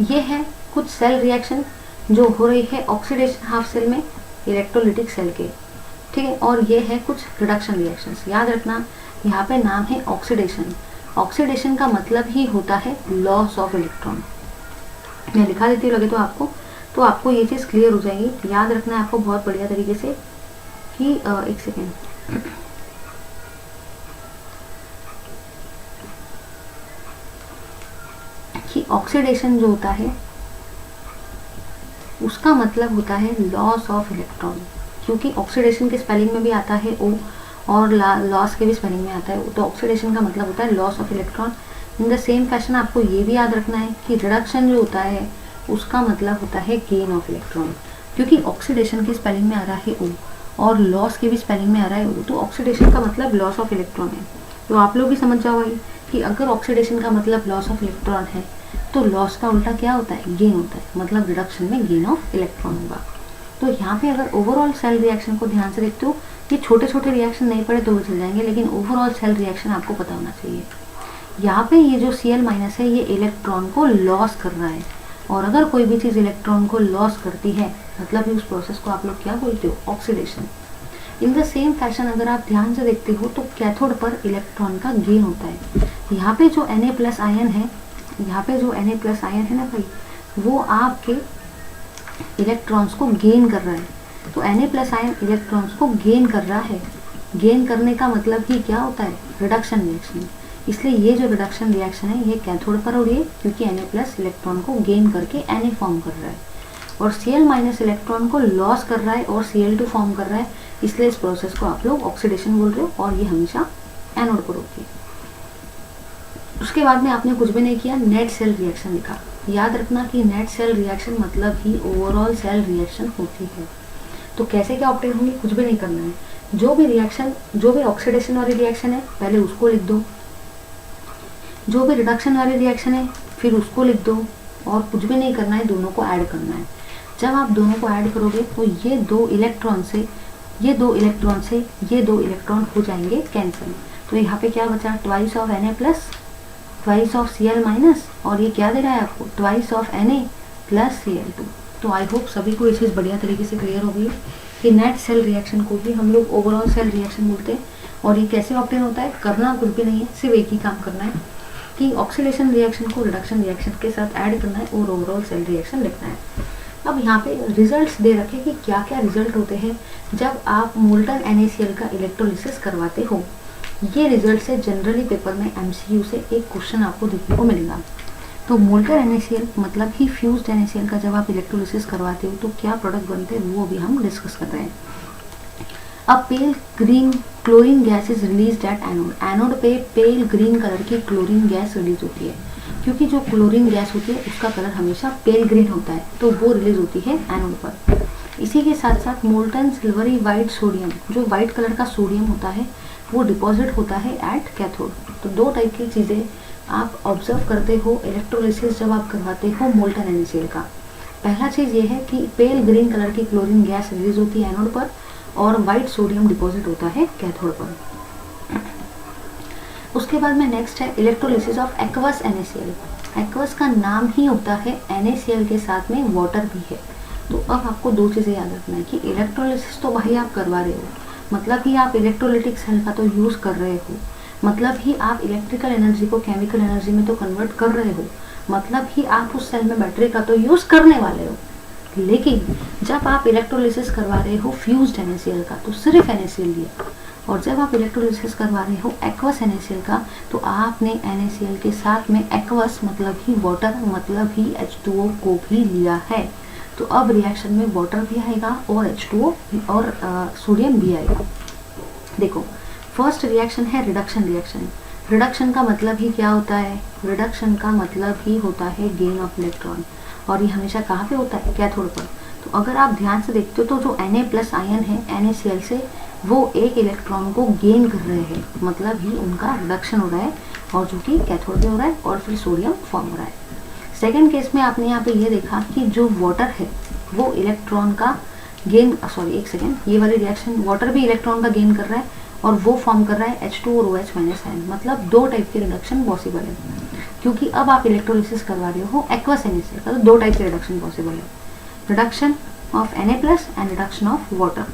ये है कुछ सेल रिएक्शन जो हो रही है ऑक्सीडेशन हाफ सेल में इलेक्ट्रोलिटिक सेल के। ठीक है, और ये है कुछ रिडक्शन रिएक्शंस। याद रखना यहाँ पे नाम है ऑक्सीडेशन। ऑक्सीडेशन का मतलब ही होता है लॉस ऑफ इलेक्ट्रॉन। मैं लिखा देती हूँ लगे तो आपको ये चीज़ क्लियर हो जाएगी। याद रखना है आपको बहुत बढ़िया तरीके से कि एक सेकेंड, कि ऑक्सीडेशन जो होता है उसका मतलब होता है लॉस ऑफ इलेक्ट्रॉन, क्योंकि ऑक्सीडेशन के स्पेलिंग में भी आता है O और लॉस के भी स्पेलिंग में आता है। तो ऑक्सीडेशन का मतलब होता है loss of electron. In the same fashion आपको ये भी याद रखना है कि रिडक्शन जो होता है उसका मतलब होता है गेन ऑफ इलेक्ट्रॉन, क्योंकि ऑक्सीडेशन की स्पेलिंग में आ रहा है O और लॉस के भी स्पेलिंग में आ रहा है O, तो ऑक्सीडेशन का मतलब लॉस ऑफ इलेक्ट्रॉन है। तो आप लोग भी समझ जाओगे कि अगर ऑक्सीडेशन का मतलब लॉस ऑफ इलेक्ट्रॉन है तो लॉस का उल्टा क्या होता है, गेन होता है, मतलब रिडक्शन में गेन ऑफ इलेक्ट्रॉन होगा। तो यहाँ पे अगर ओवरऑल सेल रिएक्शन को ध्यान से देखते हो, ये छोटे छोटे रिएक्शन नहीं पड़े तो भी चल जाएंगे, लेकिन ओवरऑल सेल रिएक्शन आपको पता होना चाहिए। यहाँ पे ये जो Cl- है ये इलेक्ट्रॉन को लॉस कर रहा है, और अगर कोई भी चीज़ इलेक्ट्रॉन को लॉस करती है मतलब उस प्रोसेस को आप लोग क्या बोलते हो, oxidation. In the same fashion अगर आप ध्यान से देखते हो तो कैथोड पर इलेक्ट्रॉन का गेन होता है। यहाँ पे जो Na+ आयन है, यहाँ पे जो Na+ आयन है ना भाई, वो आपके इलेक्ट्रॉन्स को गेन कर रहा है। तो Na+ आयन इलेक्ट्रॉन्स को गेन कर रहा है। गेन करने का मतलब ही क्या होता है, रिडक्शन रिएक्शन। इसलिए ये जो रिडक्शन रिएक्शन है ये कैथोड पर हो रही है, क्योंकि Na+ इलेक्ट्रॉन को गेन करके Na फॉर्म कर रहा है, और Cl- इलेक्ट्रॉन को लॉस कर रहा है और Cl2 फॉर्म कर रहा है। इसलिए इस प्रोसेस को आप लोग ऑक्सीडेशन बोल रहे हो, और ये हमेशा एनोड पर होती है। उसके बाद में आपने कुछ भी नहीं किया, नेट सेल रिएक्शन लिखा। याद रखना कि नेट सेल रिएक्शन मतलब ही ओवरऑल सेल रिएक्शन होती है। तो कैसे क्या ऑब्टेन होंगे, कुछ भी नहीं करना है। जो भी रिएक्शन, जो भी ऑक्सीडेशन वाली रिएक्शन है पहले उसको लिख दो, जो भी रिडक्शन वाली रिएक्शन है फिर उसको लिख दो, और कुछ भी नहीं करना है, दोनों को ऐड करना है। जब आप दोनों को ऐड करोगे तो ये दो इलेक्ट्रॉन से ये दो इलेक्ट्रॉन हो जाएंगे कैंसिल। तो यहाँ पे क्या बचा, twice of Na+, twice of Cl-, और ये क्या दे रहा है आपको, ट्वाइस ऑफ Na + Cl2। तो आई होप सभी को ये चीज़ बढ़िया तरीके से क्लियर हो गई कि नेट सेल रिएक्शन को भी हम लोग ओवरऑल सेल रिएक्शन बोलते हैं। और ये कैसे ऑब्टेन होता है, करना कुछ भी नहीं है, सिर्फ एक ही काम करना है कि ऑक्सीडेशन रिएक्शन को रिडक्शन रिएक्शन के साथ ऐड करना है और ओवरऑल सेल रिएक्शन लिखना है। अब यहाँ पे रिजल्ट्स दे रखे कि क्या क्या रिजल्ट होते हैं जब आप मोल्टन NaCl का इलेक्ट्रोलिसिस करवाते हो। ये रिजल्ट से जनरली पेपर में MCQ से एक क्वेश्चन आपको देखने को मिलेगा। तो मोल्टन NaCl मतलब ही फ्यूज्ड NaCl का जब आप इलेक्ट्रोलिसिस करवाते हो तो क्या प्रोडक्ट बनते हैं वो भी हम डिस्कस कर रहे हैं। अब pale green chlorine gas is release at anode. Anode पे पेल ग्रीन कलर की क्लोरीन गैस रिलीज होती है, क्योंकि जो क्लोरीन गैस होती है उसका कलर हमेशा पेल ग्रीन होता है, तो वो रिलीज होती है एनोड पर। इसी के साथ साथ मोल्टन सिल्वरी वाइट सोडियम, जो वाइट कलर का सोडियम होता है वो डिपॉजिट होता है एट कैथोड। तो दो टाइप की चीज़ें आप ऑब्जर्व करते हो इलेक्ट्रोलिसिस जब आप करवाते हो मोल्टन NaCl का। पहला चीज़ ये है कि पेल ग्रीन कलर की क्लोरीन गैस रिलीज होती है एनोड पर और वाइट सोडियम डिपॉजिट होता है कैथोड पर। उसके बाद में नेक्स्ट है electrolysis of aqueous NaCl। Aqueous का नाम ही होता है NaCl के साथ में वाटर भी है। तो अब आपको दो चीज़ें याद रखना है कि इलेक्ट्रोलिसिस तो भाई आप करवा रहे हो, मतलब कि आप इलेक्ट्रोलिटिक सेल का तो यूज़ कर रहे हो, मतलब ही आप इलेक्ट्रिकल एनर्जी को केमिकल एनर्जी में तो कन्वर्ट कर रहे हो, मतलब ही आप उस सेल में बैटरी का तो यूज करने वाले हो। लेकिन जब आप इलेक्ट्रोलिसिस करवा रहे हो फ्यूज्ड NaCl का तो सिर्फ NaCl लिया, और जब आप इलेक्ट्रोलिसिस करवा रहे हो एक्वस NaCl का तो आपने NaCl के साथ में एक्वस मतलब ही वाटर मतलब ही H2O को भी लिया है। तो अब रिएक्शन में वाटर भी आएगा और H2O और सोडियम भी आएगा। देखो, फर्स्ट रिएक्शन है रिडक्शन रिएक्शन। रिडक्शन का मतलब ही क्या होता है? रिडक्शन का मतलब ही होता है गेन ऑफ इलेक्ट्रॉन, और ये हमेशा कहाँ पे होता है? कैथोड पर। तो अगर आप ध्यान से देखते हो तो जो Na+ आयन है NaCl से, वो एक इलेक्ट्रॉन को गेन कर रहे हैं, मतलब ही उनका रिडक्शन हो रहा है, और जो कि कैथोड पे हो रहा है और फिर सोडियम फॉर्म हो रहा है। सेकेंड केस में आपने यहाँ पे ये देखा कि जो वाटर है वो इलेक्ट्रॉन का गेन, सॉरी एक सेकेंड, ये वाली रिएक्शन वाटर भी इलेक्ट्रॉन का गेन कर रहा है और वो फॉर्म कर रहा है H2 और OH- आयन, मतलब दो टाइप के रिडक्शन पॉसिबल है, क्योंकि अब आप इलेक्ट्रोलिसिस करवा रहे हो एक्वस NaCl का, तो दो टाइप के रिडक्शन पॉसिबल है, reduction of Na+ and reduction of water.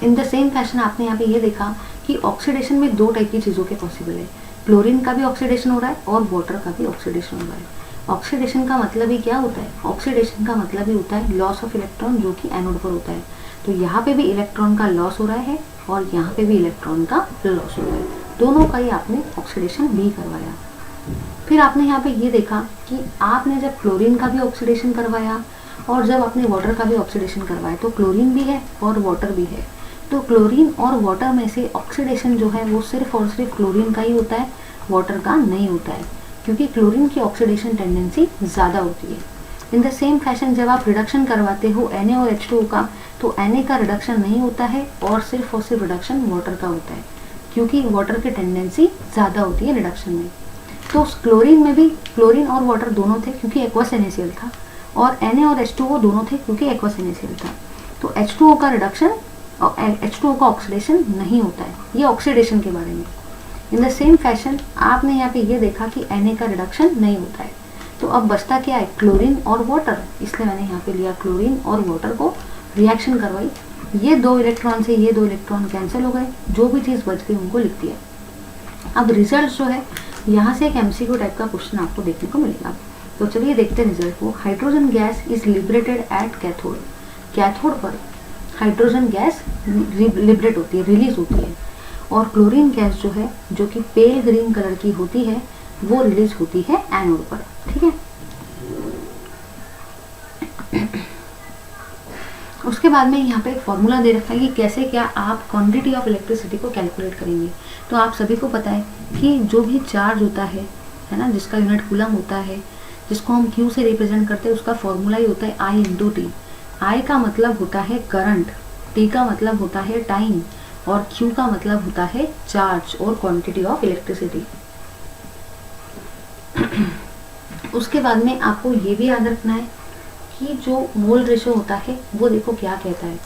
In the same fashion आपने यहाँ पे ये देखा कि ऑक्सीडेशन में दो टाइप की चीज़ों के पॉसिबल है, क्लोरीन का भी ऑक्सीडेशन हो रहा है और वाटर का भी ऑक्सीडेशन हो रहा है। ऑक्सीडेशन का मतलब ही क्या होता है? ऑक्सीडेशन का मतलब ही होता है लॉस ऑफ इलेक्ट्रॉन, जो कि एनोड पर होता है। तो यहाँ पे भी इलेक्ट्रॉन का लॉस हो रहा है और यहाँ पे भी इलेक्ट्रॉन का लॉस हो रहा है, दोनों का ही आपने ऑक्सीडेशन भी करवाया। फिर आपने यहाँ पे ये देखा कि आपने जब क्लोरीन का भी ऑक्सीडेशन करवाया और जब आपने वाटर का भी ऑक्सीडेशन करवाया, तो क्लोरीन भी है और वाटर भी है। तो क्लोरीन और वाटर में से ऑक्सीडेशन जो है वो सिर्फ और सिर्फ क्लोरीन का ही होता है, वाटर का नहीं होता है, क्योंकि क्लोरीन की ऑक्सीडेशन टेंडेंसी ज़्यादा होती है। इन द सेम फैशन जब आप रिडक्शन करवाते हो Na और H2O का, तो Na का रिडक्शन नहीं होता है और सिर्फ रिडक्शन वाटर का होता है, क्योंकि वाटर की टेंडेंसी ज़्यादा होती है रिडक्शन में। तो क्लोरीन में भी क्लोरीन और वाटर दोनों थे क्योंकि एक्वस NaCl था, और Na और H2O दोनों थे क्योंकि एक्वस NaCl था। तो H2O का रिडक्शन और H2O का ऑक्सीडेशन नहीं होता है, ये ऑक्सीडेशन के बारे में। इन द सेम फैशन आपने यहाँ पे ये देखा कि Na का रिडक्शन नहीं होता है। तो अब बचता क्या है? क्लोरीन और वाटर, इसलिए मैंने यहाँ पे लिया क्लोरीन और वाटर को, रिएक्शन करवाई, ये दो इलेक्ट्रॉन से ये दो इलेक्ट्रॉन कैंसिल हो गए, जो भी चीज़ बच गई उनको लिख दिया। अब रिजल्ट जो है, यहाँ से एक MCQ टाइप का क्वेश्चन आपको देखने को मिलेगा। तो चलिए देखते हैं रिजल्ट को। Hydrogen gas is liberated at cathode. Cathode पर हाइड्रोजन गैस लिबरेट होती है, रिलीज होती है, और क्लोरीन गैस जो है, जो कि पेल ग्रीन कलर की होती है, वो रिलीज होती है एनोड पर। ठीक है, उसके बाद में यहाँ पे एक फॉर्मूला दे रखा है कि कैसे क्या आप क्वांटिटी ऑफ इलेक्ट्रिसिटी को कैलकुलेट करेंगे। तो आप सभी को पता है कि जो भी चार्ज होता है ना, जिसका यूनिट कूलम होता है, जिसको हम Q से रिप्रेजेंट करते हैं, उसका फॉर्मूला ही होता है I × T। I का मतलब होता है करंट, T का मतलब होता है टाइम, और Q का मतलब होता है चार्ज और क्वांटिटी ऑफ इलेक्ट्रिसिटी। उसके बाद में आपको ये भी याद रखना है कि जो मोल रेशो होता है वो देखो क्या कहता है।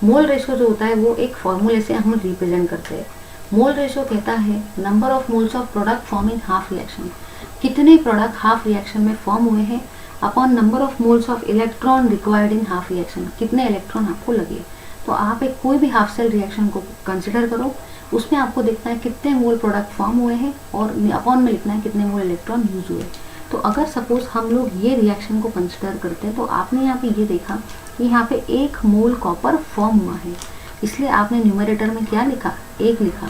मोल रेशो जो होता है वो एक फॉर्मूले से हम रिप्रेजेंट करते हैं। मोल रेशो कहता है number of moles of product form in half reaction, कितने प्रोडक्ट हाफ रिएक्शन में फॉर्म हुए हैं, upon number of moles of electron required in half reaction, कितने इलेक्ट्रॉन आपको लगे। तो आप एक कोई भी हाफ सेल रिएक्शन को कंसिडर करो, उसमें आपको देखना है कितने मोल प्रोडक्ट फॉर्म हुए हैं और अपॉन में लिखना है कितने मोल इलेक्ट्रॉन यूज हुए। तो अगर सपोज हम लोग ये रिएक्शन को कंसिडर करते हैं, तो आपने यहाँ पे ये देखा कि यहाँ पे 1 मोल कॉपर फॉर्म हुआ है, इसलिए आपने न्यूमरेटर में क्या लिखा? 1 लिखा,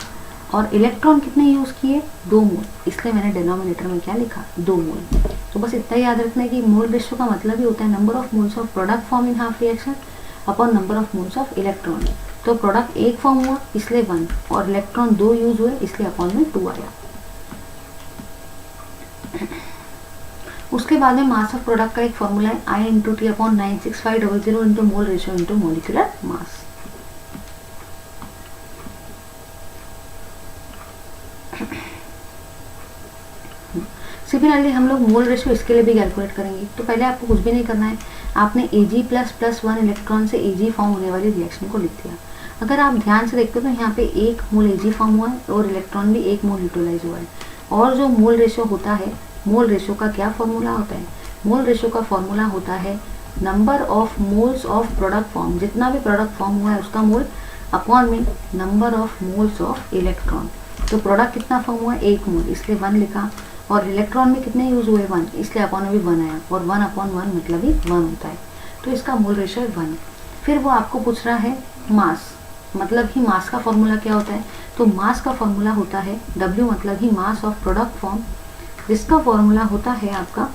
और इलेक्ट्रॉन कितने यूज़ किए? 2 मोल, इसलिए मैंने डिनोमिनेटर में क्या लिखा? 2 मोल। तो बस इतना याद रखना है कि मोल रेशियो का मतलब ही होता है number of moles of product form in half reaction upon number of moles of electron. तो प्रोडक्ट 1 फॉर्म हुआ इसलिए 1, और इलेक्ट्रॉन 2 यूज हुए इसलिए अपॉन में 2 आया। उसके बाद में मास ऑफ प्रोडक्ट का एक फॉर्मूला है I × T upon 96500 into mole ratio into molecular mass. Similarly हम लोग मोल रेशियो इसके लिए भी कैलकुलेट करेंगे। तो पहले आपको कुछ भी नहीं करना है, आपने Ag++1 इलेक्ट्रॉन से Ag फॉर्म होने वाली रिएक्शन को लिख दिया। अगर आप ध्यान से देखते हो तो यहाँ पे 1 मोल Ag फॉर्म हुआ है और इलेक्ट्रॉन भी 1 मोल यूटिलाइज हुआ है। और जो मोल रेशियो होता है, मोल रेशियो का क्या फॉर्मूला होता है? मोल रेशियो का फॉर्मूला होता है number of moles of product form, जितना भी प्रोडक्ट फॉर्म हुआ है उसका मोल अपॉन में number of moles of electron. तो प्रोडक्ट कितना फॉर्म हुआ, 1 मोल, इसलिए 1 लिखा, और इलेक्ट्रॉन में कितने यूज हुए, 1, इसलिए अपॉन में भी 1 आया, और 1/1 मतलब ही 1 होता है। तो इसका मोल रेशियो 1। फिर वो आपको पूछ रहा है मास, मतलब ही मास का फॉर्मूला क्या होता है, तो मास का फॉर्मूला होता है W, मतलब ही मास ऑफ प्रोडक्ट फॉर्म, जिसका फॉर्मूला होता है आपका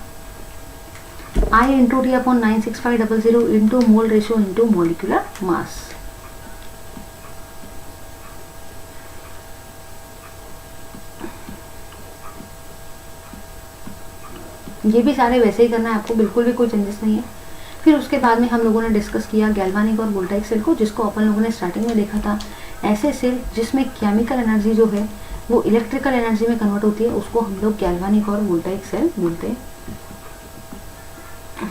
I into T upon 96500 into mole ratio into molecular mass. ये भी सारे वैसे ही करना है आपको, बिल्कुल भी कोई चेंजेस नहीं है। फिर उसके बाद में हम लोगों ने डिस्कस किया गैल्वानिक और वोल्टाइक सेल को, जिसको अपन लोगों ने स्टार्टिंग में देखा था। ऐसे सेल जिसमें केमिकल एनर्जी जो है वो इलेक्ट्रिकल एनर्जी में कन्वर्ट होती है, उसको हम लोग गैल्वानिक और वोल्टाइक सेल बोलते हैं।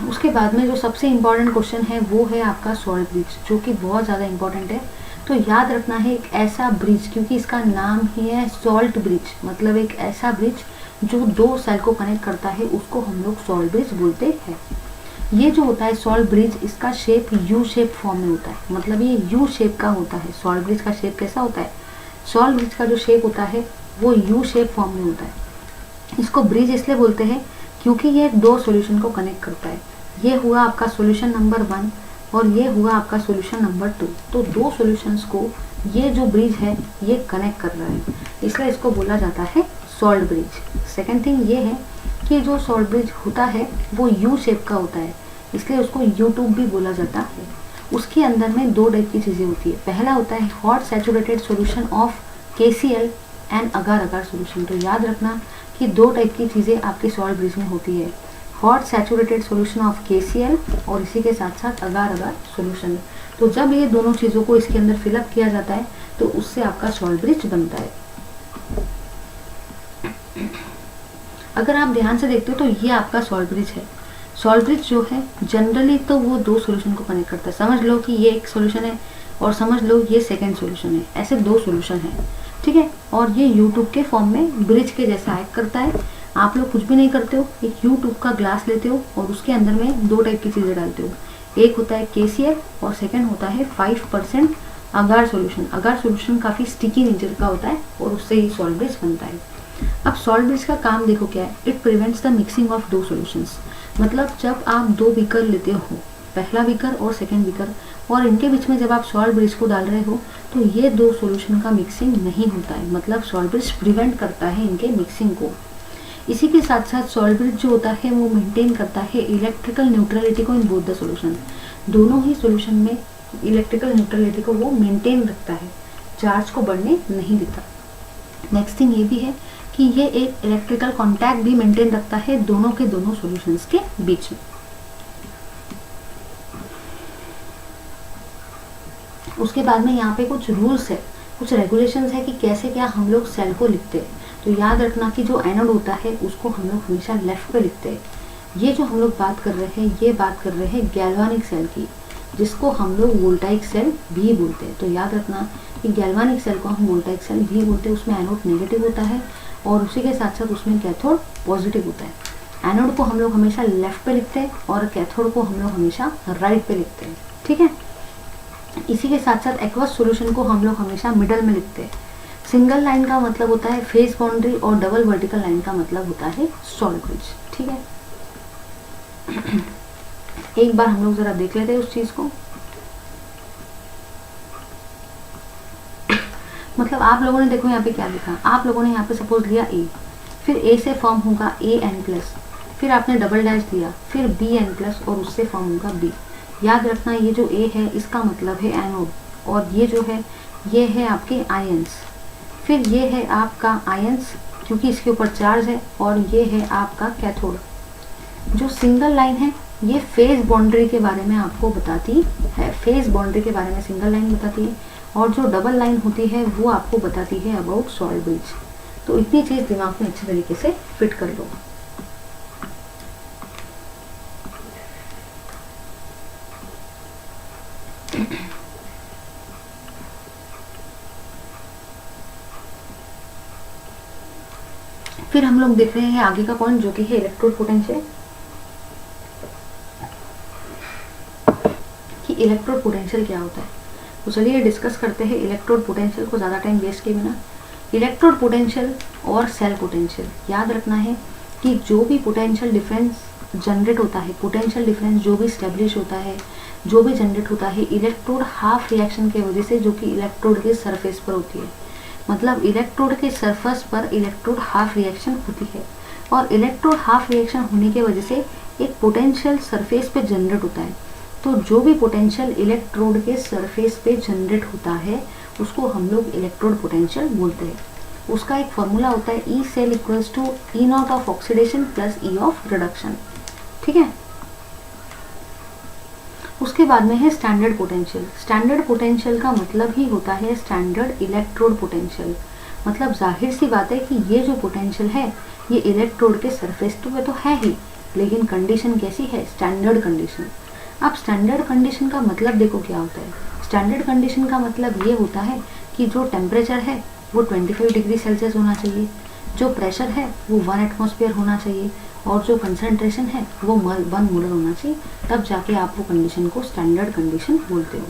उसके बाद में जो सबसे इम्पॉर्टेंट क्वेश्चन है वो है आपका सॉल्ट ब्रिज, जो कि बहुत ज़्यादा इम्पॉर्टेंट है। तो याद रखना है एक ऐसा ब्रिज, क्योंकि इसका नाम ही है सॉल्ट ब्रिज, मतलब एक ऐसा ब्रिज जो 2 सेल को कनेक्ट करता है, उसको हम लोग सॉल्ट ब्रिज बोलते हैं। ये जो होता है सॉल्ट ब्रिज, इसका शेप यू शेप फॉर्म में होता है, मतलब ये यू शेप का होता है। सॉल्ट ब्रिज का शेप कैसा होता है, सॉल्ट ब्रिज का जो शेप होता है वो यू शेप फॉर्म में होता है। इसको ब्रिज इसलिए बोलते हैं क्योंकि ये 2 सॉल्यूशन को कनेक्ट करता है। ये हुआ आपका सॉल्यूशन नंबर 1 और ये हुआ आपका सॉल्यूशन नंबर 2। तो 2 सॉल्यूशंस को ये जो ब्रिज है ये कनेक्ट कर रहा है, इसलिए इसको बोला जाता है सॉल्ट ब्रिज। सेकेंड थिंग ये है कि जो सॉल्ट ब्रिज होता है वो यू शेप का होता है, इसलिए उसको यू ट्यूब भी बोला जाता है। उसके अंदर में 2 टाइप की चीज़ें होती है। पहला होता है hot saturated solution of KCl and agar agar solution. तो याद रखना कि 2 टाइप की चीज़ें आपके सॉल्ट ब्रिज में होती है, hot saturated solution of KCl और इसी के साथ साथ अगार अगार सॉल्यूशन। तो जब ये दोनों चीज़ों को इसके अंदर फिलअप किया जाता है तो उससे आपका सॉल्ट ब्रिज बनता है। अगर आप ध्यान से देखते हो तो ये आपका सॉल्ट ब्रिज है। सॉल्ट ब्रिज जो है जनरली तो वो 2 सॉल्यूशन को कनेक्ट करता है। समझ लो कि ये एक सॉल्यूशन है और समझ लो ये सेकंड सॉल्यूशन है, ऐसे 2 सॉल्यूशन है, ठीक है। और ये यू ट्यूब के फॉर्म में ब्रिज के जैसा एक्ट करता है। आप लोग कुछ भी नहीं करते हो, एक यू ट्यूब का ग्लास लेते हो और उसके अंदर में 2 टाइप की चीज़ें डालते हो। एक होता है KCl और सेकेंड होता है 5% अगार सॉल्यूशन। अगार सॉल्यूशन काफ़ी स्टिकी नेचर का होता है और उससे ही सॉल्ट ब्रिज बनता है। अब सॉल्ट ब्रिज का काम देखो क्या है, it prevents the mixing of 2 solutions. मतलब जब आप 2 बीकर लेते हो, पहला बीकर और सेकेंड बीकर, और इनके बीच में जब आप सॉल्ट ब्रिज को डाल रहे हो तो ये 2 सॉल्यूशन का मिक्सिंग नहीं होता है, मतलब सॉल्ट ब्रिज प्रिवेंट करता है इनके मिक्सिंग को। इसी के साथ साथ सॉल्ट ब्रिज जो होता है वो मेंटेन करता है इलेक्ट्रिकल न्यूट्रलिटी को इन बोथ द सॉल्यूशन। दोनों ही सॉल्यूशन में इलेक्ट्रिकल न्यूट्रलिटी को वो मेंटेन रखता है, चार्ज को बढ़ने नहीं देता। नेक्स्ट थिंग ये भी है कि ये एक इलेक्ट्रिकल कॉन्टैक्ट भी मेंटेन रखता है दोनों के दोनों सॉल्यूशंस के बीच में। उसके बाद में यहाँ पे कुछ रूल्स है, कुछ रेगुलेशंस है कि कैसे क्या हम लोग सेल को लिखते हैं। तो याद रखना कि जो एनोड होता है उसको हम लोग हमेशा लेफ्ट पे लिखते हैं। ये जो हम लोग बात कर रहे हैं ये बात कर रहे हैं गैल्वानिक सेल की, जिसको हम लोग वोल्टाइक सेल भी बोलते हैं। तो याद रखना कि गैल्वानिक सेल को हम वोल्टाइक सेल भी बोलते हैं। उसमें एनोड नेगेटिव होता है और उसी के साथ साथ उसमें कैथोड पॉजिटिव होता है। एनोड को हम लोग हमेशा लेफ्ट पे लिखते हैं और कैथोड को हम लोग हमेशा राइट पे लिखते हैं, ठीक है। इसी के साथ साथ एक्वस सॉल्यूशन को हम लोग हमेशा मिडल में लिखते हैं। सिंगल लाइन का मतलब होता है फेस बाउंड्री और डबल वर्टिकल लाइन का मतलब होता है सॉल्ट ब्रिज, ठीक है। एक बार हम लोग जरा देख लेते हैं उस चीज को। मतलब आप लोगों ने देखो यहाँ पे क्या लिखा, आप लोगों ने यहाँ पे सपोज लिया A, फिर A से फॉर्म होगा AN+, फिर आपने डबल डैश दिया, फिर BN+ और उससे फॉर्म होगा B। याद रखना ये जो A है इसका मतलब है एनोड, और ये जो है ये है आपके आयंस, फिर ये है आपका आयंस क्योंकि इसके ऊपर चार्ज है, और ये है आपका कैथोड। जो सिंगल लाइन है ये फेज बाउंड्री के बारे में आपको बताती है, फेज बाउंड्री के बारे में सिंगल लाइन बताती है, और जो डबल लाइन होती है वो आपको बताती है अबाउट सॉल्ट ब्रिज। तो इतनी चीज दिमाग में अच्छे तरीके से फिट कर लो। फिर हम लोग देख रहे हैं आगे का पॉइंट जो कि है इलेक्ट्रोड पोटेंशियल, कि इलेक्ट्रोड पोटेंशियल क्या होता है। तो चलिए डिस्कस करते हैं इलेक्ट्रोड पोटेंशियल को ज़्यादा टाइम वेस्ट किए बिना। इलेक्ट्रोड पोटेंशियल और सेल पोटेंशियल, याद रखना है कि जो भी पोटेंशियल डिफरेंस जनरेट होता है, पोटेंशियल डिफरेंस जो भी स्टेब्लिश होता है, जो भी जनरेट होता है इलेक्ट्रोड हाफ रिएक्शन के वजह से, जो कि इलेक्ट्रोड के सरफेस पर होती है। मतलब इलेक्ट्रोड के सरफेस पर इलेक्ट्रोड हाफ रिएक्शन होती है और इलेक्ट्रोड हाफ रिएक्शन होने के वजह से एक पोटेंशियल सरफेस पे जनरेट होता है। तो जो भी पोटेंशियल इलेक्ट्रोड के सरफेस पे जनरेट होता है उसको हम लोग इलेक्ट्रोड पोटेंशियल बोलते हैं। उसका एक फॉर्मूला होता है E cell equals to E nought of oxidation plus E of reduction. ठीक है, उसके बाद में है स्टैंडर्ड पोटेंशियल। स्टैंडर्ड पोटेंशियल का मतलब ही होता है स्टैंडर्ड इलेक्ट्रोड पोटेंशियल। मतलब जाहिर सी बात है कि ये जो पोटेंशियल है ये इलेक्ट्रोड के सरफेस पे तो है ही, लेकिन कंडीशन कैसी है, स्टैंडर्ड कंडीशन। अब स्टैंडर्ड कंडीशन का मतलब देखो क्या होता है। स्टैंडर्ड कंडीशन का मतलब ये होता है कि जो टेम्परेचर है वो 25 डिग्री सेल्सियस होना चाहिए, जो प्रेशर है वो 1 एटमॉस्फेयर होना चाहिए और जो कंसंट्रेशन है वो 1 मोलर होना चाहिए, तब जाके आप वो कंडीशन को स्टैंडर्ड कंडीशन बोलते हो।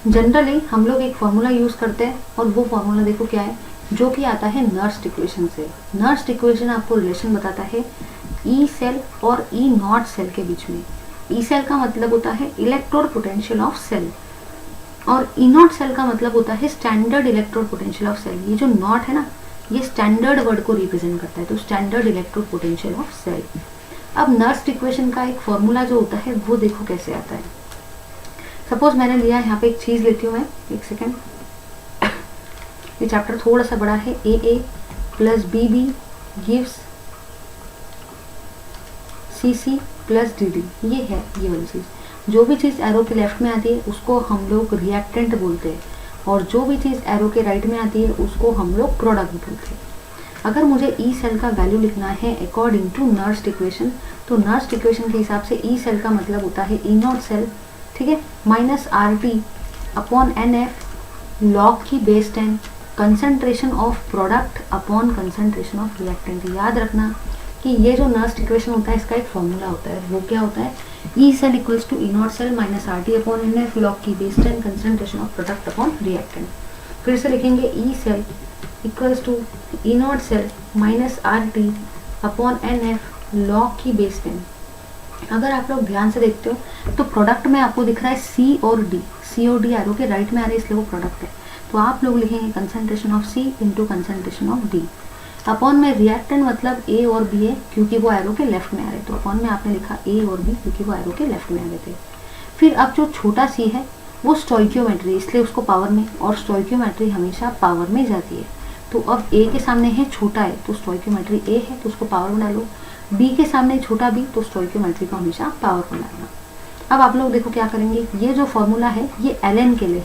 जनरली हम लोग एक फॉर्मूला यूज करते हैं और वो फॉर्मूला देखो क्या है, जो कि आता है नर्स्ट इक्वेशन से। नर्स्ट इक्वेशन आपको रिलेशन बताता है ई सेल और ई नॉट सेल के बीच में। ई सेल का मतलब होता है इलेक्ट्रोड पोटेंशियल ऑफ सेल और ई नॉट सेल का मतलब होता है standard electrode potential of cell. ये जो नॉट है ना, ये स्टैंडर्ड वर्ड को रिप्रेजेंट करता है, तो standard electrode potential of cell. अब नर्स्ट इक्वेशन का एक फॉर्मूला जो होता है वो देखो कैसे आता है। सपोज मैंने लिया, यहाँ पे एक चीज लेती हूँ मैं, एक सेकेंड। ये चैप्टर थोड़ा सा बड़ा है। A plus B gives C plus D, ये है ये वाली चीज। जो भी चीज एरो के लेफ्ट में आती है उसको हम लोग रिएक्टेंट बोलते हैं और जो भी चीज एरो के राइट में आती है उसको हम लोग प्रोडक्ट बोलते हैं। अगर मुझे ई सेल का वैल्यू लिखना है अकॉर्डिंग टू नर्स्ट इक्वेशन, तो नर्स्ट इक्वेशन के हिसाब से ई सेल का मतलब होता है ई नॉट सेल, ठीक है, minus R T upon N F log की base 10 concentration of product upon concentration of reactant. याद रखना कि ये जो नर्स्ट इक्वेशन होता है इसका एक फॉर्मूला होता है, वो क्या होता है, E cell equals to E not cell minus R T upon N F log की base 10 concentration of product upon reactant. फिर से लिखेंगे E cell equals to E not cell minus R T upon N F log की base 10। अगर आप लोग ध्यान से देखते हो तो प्रोडक्ट में आपको दिख रहा है सी और डी, सी और डी एरो के राइट में आ रहे हैं इसलिए वो प्रोडक्ट है, तो आप लोग लिखेंगे concentration of C into concentration of D. Upon में रिएक्टेंट मतलब ए और बी है क्योंकि वो एरो के लेफ्ट में आ रहे, तो अपॉन में आपने लिखा ए और बी क्योंकि वो एरो के लेफ्ट में आ रहे थे। फिर अब जो छोटा सी है वो स्टोइकियोमेट्री, इसलिए उसको पावर में, और स्टोइकियोमेट्री हमेशा पावर में जाती है। तो अब ए के सामने है छोटा है तो स्टोइकियोमेट्री ए है तो उसको पावर में डालो, बी के सामने छोटा बी तो स्टोइकियोमेट्री को हमेशा पावर में डालना। अब आप लोग देखो क्या करेंगे, ये जो फॉर्मूला है ये एल के लिए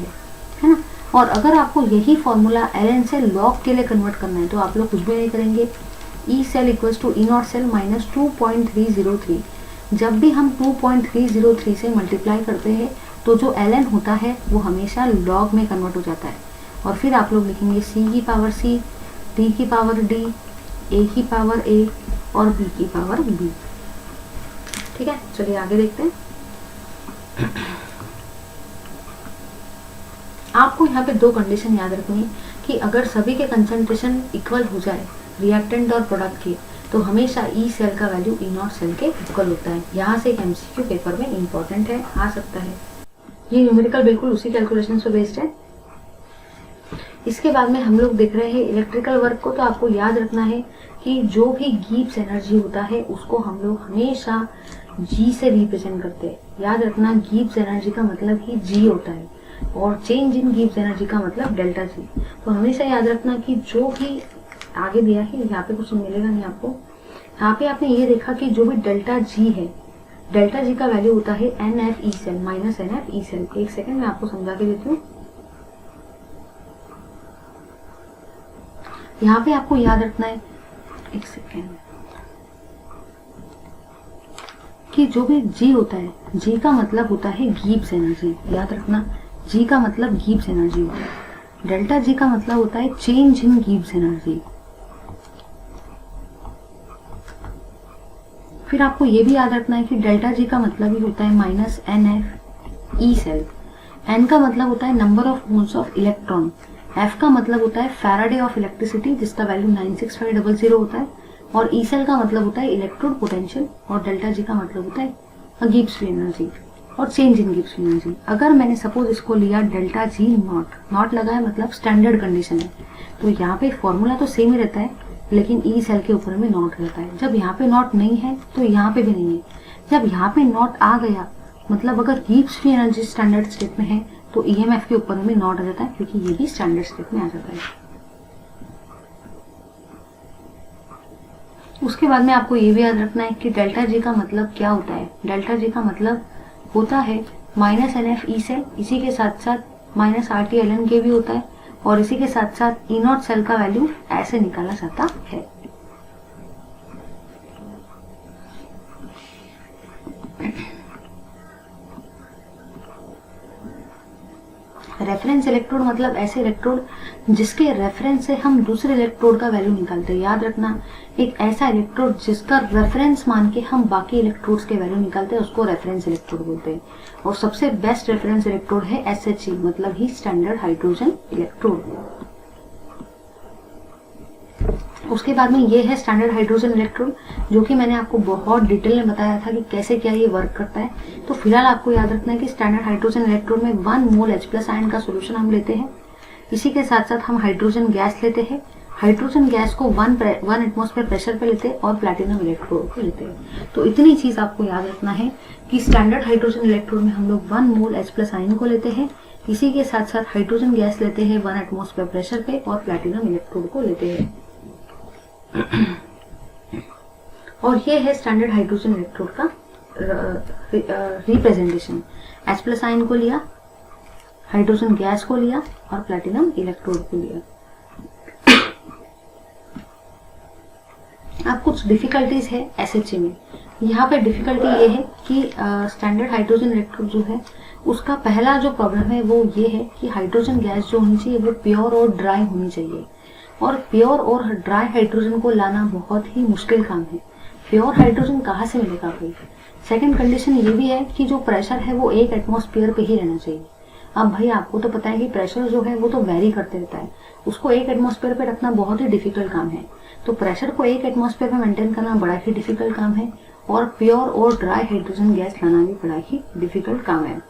है ना, और अगर आपको यही फॉर्मूला एल से लॉग के लिए कन्वर्ट करना है तो आप लोग कुछ भी नहीं करेंगे, E cell equals to E not cell minus 2.303। जब भी हम 2.303 से मल्टीप्लाई करते हैं तो जो एल एन होता है वो हमेशा लॉग में कन्वर्ट हो जाता है, और फिर आप लोग लिखेंगे सी की पावर सी, डी की पावर डी, ए की पावर ए और बी की पावर बी। ठीक है, चलिए आगे देखते हैं। आपको यहाँ पे दो कंडीशन याद रखनी है कि अगर सभी के कंसंट्रेशन इक्वल हो जाए रिएक्टेंट और प्रोडक्ट के, तो हमेशा ई सेल का वैल्यू ई नॉट सेल के इक्वल होता है। यहाँ से एक एमसीक्यू पेपर में इंपॉर्टेंट है, आ सकता है। ये न्यूमेरिकल बिल्कुल उसी कैलकुलेशन पे बेस्ड है। इसके बाद में हम लोग देख रहे हैं इलेक्ट्रिकल वर्क को, तो आपको याद रखना है कि जो भी गिब्स एनर्जी होता है उसको हम लोग हमेशा जी से रिप्रेजेंट करते हैं। याद रखना गिब्स एनर्जी का मतलब ही जी होता है और चेंज इन गिब्स एनर्जी का मतलब डेल्टा जी। तो हमेशा याद रखना कि जो भी आगे दिया है, यहाँ पे कुछ मिलेगा नहीं आपको, यहाँ पे आपने ये देखा कि जो भी डेल्टा जी है, डेल्टा जी का वैल्यू होता है N F E cell minus N F E cell. एक सेकेंड मैं आपको समझा के देती हूँ। यहाँ पे आपको याद रखना है, एक सेकेंड, कि जो भी जी होता है, जी का मतलब होता है गिब्स एनर्जी। याद रखना, जी का मतलब गिब्स एनर्जी होता है। डेल्टा जी का मतलब होता है चेंज इन गिब्स एनर्जी। फिर आपको ये भी याद रखना है कि डेल्टा जी का मतलब ही होता है minus NF E cell. N का मतलब होता है number of moles of electron. F का मतलब होता है फैराडे ऑफ इलेक्ट्रिसिटी जिसका वैल्यू 96500 होता है। और ई सेल का मतलब होता है इलेक्ट्रोड पोटेंशियल। और डेल्टा जी का मतलब होता है गिब्स फ्री एनर्जी और change in Gibbs free energy. अगर मैंने सपोज इसको लिया डेल्टा जी नॉट लगा है मतलब स्टैंडर्ड कंडीशन है, तो यहाँ पे फॉर्मूला तो सेम ही रहता है लेकिन ई सेल के ऊपर में नॉट रहता है। जब यहाँ पे नॉट नहीं है तो यहाँ पे भी नहीं है। जब यहाँ पे नॉट आ गया मतलब अगर Gibbs free energy standard state में है तो ईएमएफ के ऊपर में नॉट आ जाता है क्योंकि ये भी स्टैंडर्ड स्टेट में आ जाता है। उसके बाद में आपको ये भी याद रखना है कि डेल्टा जी का मतलब क्या होता है। डेल्टा जी का मतलब होता है माइनस NF ई सेल, इसी के साथ साथ माइनस RT ln के भी होता है और इसी के साथ साथ ई नॉट सेल का वैल्यू ऐसे निकाला जाता है। रेफरेंस इलेक्ट्रोड मतलब ऐसे इलेक्ट्रोड जिसके रेफरेंस से हम दूसरे इलेक्ट्रोड का वैल्यू निकालते हैं। याद रखना, एक ऐसा इलेक्ट्रोड जिसका रेफरेंस मान के हम बाकी इलेक्ट्रोड्स के वैल्यू निकालते हैं उसको रेफरेंस इलेक्ट्रोड बोलते हैं। और सबसे बेस्ट रेफरेंस इलेक्ट्रोड है SHE मतलब ही स्टैंडर्ड हाइड्रोजन इलेक्ट्रोड। उसके बाद में ये है स्टैंडर्ड हाइड्रोजन इलेक्ट्रोड जो कि मैंने आपको बहुत डिटेल में बताया था कि कैसे क्या ये वर्क करता है। तो फिलहाल आपको याद रखना है कि स्टैंडर्ड हाइड्रोजन इलेक्ट्रोड में 1 मोल H+ आयन का सोल्यूशन हम लेते हैं। इसी के साथ साथ हम हाइड्रोजन गैस लेते हैं। हाइड्रोजन गैस को 1 एटमॉस्फेयर प्रेशर पे लेते हैं और प्लैटिनम इलेक्ट्रोड को लेते हैं। तो इतनी चीज आपको याद रखना है कि स्टैंडर्ड हाइड्रोजन इलेक्ट्रोड में हम लोग 1 मोल H+ आयन को लेते हैं। इसी के साथ साथ हाइड्रोजन गैस लेते हैं 1 एटमॉस्फेयर प्रेशर पे और प्लैटिनम इलेक्ट्रोड को लेते हैं। और ये है स्टैंडर्ड हाइड्रोजन इलेक्ट्रोड का रिप्रेजेंटेशन। H+ आयन को लिया, हाइड्रोजन गैस को लिया और प्लैटिनम इलेक्ट्रोड को लिया। अब कुछ डिफिकल्टीज है SHE में। यहाँ पे डिफिकल्टी ये है कि स्टैंडर्ड हाइड्रोजन इलेक्ट्रोड जो है उसका पहला जो प्रॉब्लम है वो ये है कि हाइड्रोजन गैस जो होनी चाहिए वो प्योर और ड्राई होनी चाहिए। और प्योर और ड्राई हाइड्रोजन को लाना बहुत ही मुश्किल काम है। प्योर हाइड्रोजन कहाँ से मिलेगा भाई। सेकंड कंडीशन ये भी है कि जो प्रेशर है वो 1 एटमॉस्फेयर पे ही रहना चाहिए। अब भाई आपको तो पता है कि प्रेशर जो है वो तो वेरी करते रहता है, उसको 1 एटमॉस्फेयर पे रखना बहुत ही डिफिकल्ट काम है। तो प्रेशर को 1 एटमॉस्फेयर पे मेंटेन करना बड़ा ही डिफिकल्ट काम है और प्योर और ड्राई हाइड्रोजन गैस लाना भी बड़ा ही डिफिकल्ट काम है।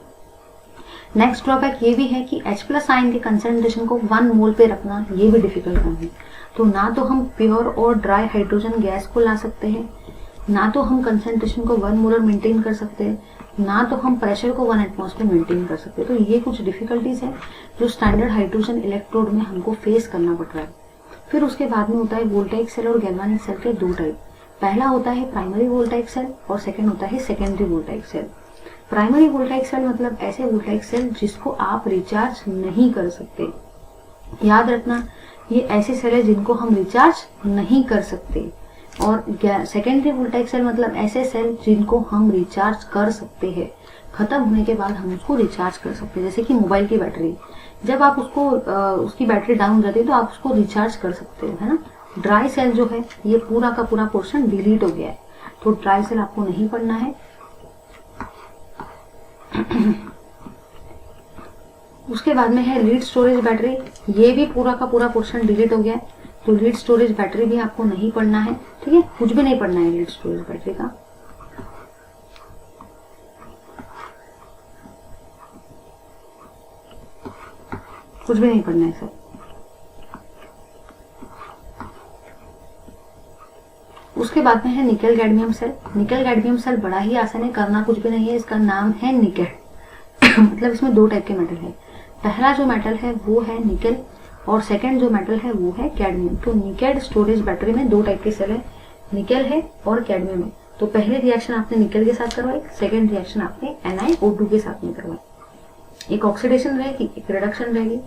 नेक्स्ट ड्रॉबैक ये भी है कि H+ आयन के कंसंट्रेशन को 1 मोल पे रखना ये भी डिफिकल्ट काम है। तो ना तो हम प्योर और ड्राई हाइड्रोजन गैस को ला सकते हैं, ना तो हम कंसंट्रेशन को 1 मोलर मेंटेन कर सकते हैं, ना तो हम प्रेशर को 1 एटमॉस्फेयर मेंटेन कर सकते हैं। तो ये कुछ डिफिकल्टीज है जो स्टैंडर्ड हाइड्रोजन इलेक्ट्रोड में हमको फेस करना पड़ रहा है। फिर उसके बाद में होता है वोल्टाइक सेल और गैल्वानिक सेल के 2 टाइप। पहला होता है प्राइमरी वोल्टाइक सेल और सेकेंड होता है secondary voltaic cell. Primary voltaic cell मतलब ऐसे वोल्टाइक सेल जिसको आप रिचार्ज नहीं कर सकते। याद रखना, ये ऐसे सेल है जिनको हम रिचार्ज नहीं कर सकते। और सेकेंडरी वोल्टाइक सेल मतलब ऐसे सेल जिनको हम रिचार्ज कर सकते हैं, खत्म होने के बाद हम उसको रिचार्ज कर सकते हैं। जैसे कि मोबाइल की बैटरी, जब आप उसको उसकी बैटरी डाउन हो जाती है तो आप उसको रिचार्ज कर सकते हो, है ना। ड्राई सेल जो है ये पूरा का पूरा पोर्शन डिलीट हो गया है, तो ड्राई सेल आपको नहीं पढ़ना है। उसके बाद में है लीड स्टोरेज बैटरी, ये भी पूरा का पूरा पोर्शन डिलीट हो गया है, तो लीड स्टोरेज बैटरी भी आपको नहीं पढ़ना है। ठीक है, कुछ भी नहीं पढ़ना है लीड स्टोरेज बैटरी का। कुछ भी नहीं पढ़ना है सर। उसके बाद में है nickel cadmium cell. Nickel cadmium cell बड़ा ही आसान है, करना कुछ भी नहीं है, इसका नाम है निकेल। मतलब इसमें 2 टाइप के मेटल है। पहला जो मेटल है वो है निकेल और सेकंड जो मेटल है वो है कैडमियम। तो निकेल स्टोरेज बैटरी में 2 टाइप के सेल है, निकेल है और कैडमियम है। तो पहली रिएक्शन आपने निकेल के साथ करवाई, सेकंड रिएक्शन आपने NiO2 के साथ में करवाई। एक ऑक्सीडेशन रहेगी, एक रिडक्शन रहेगी।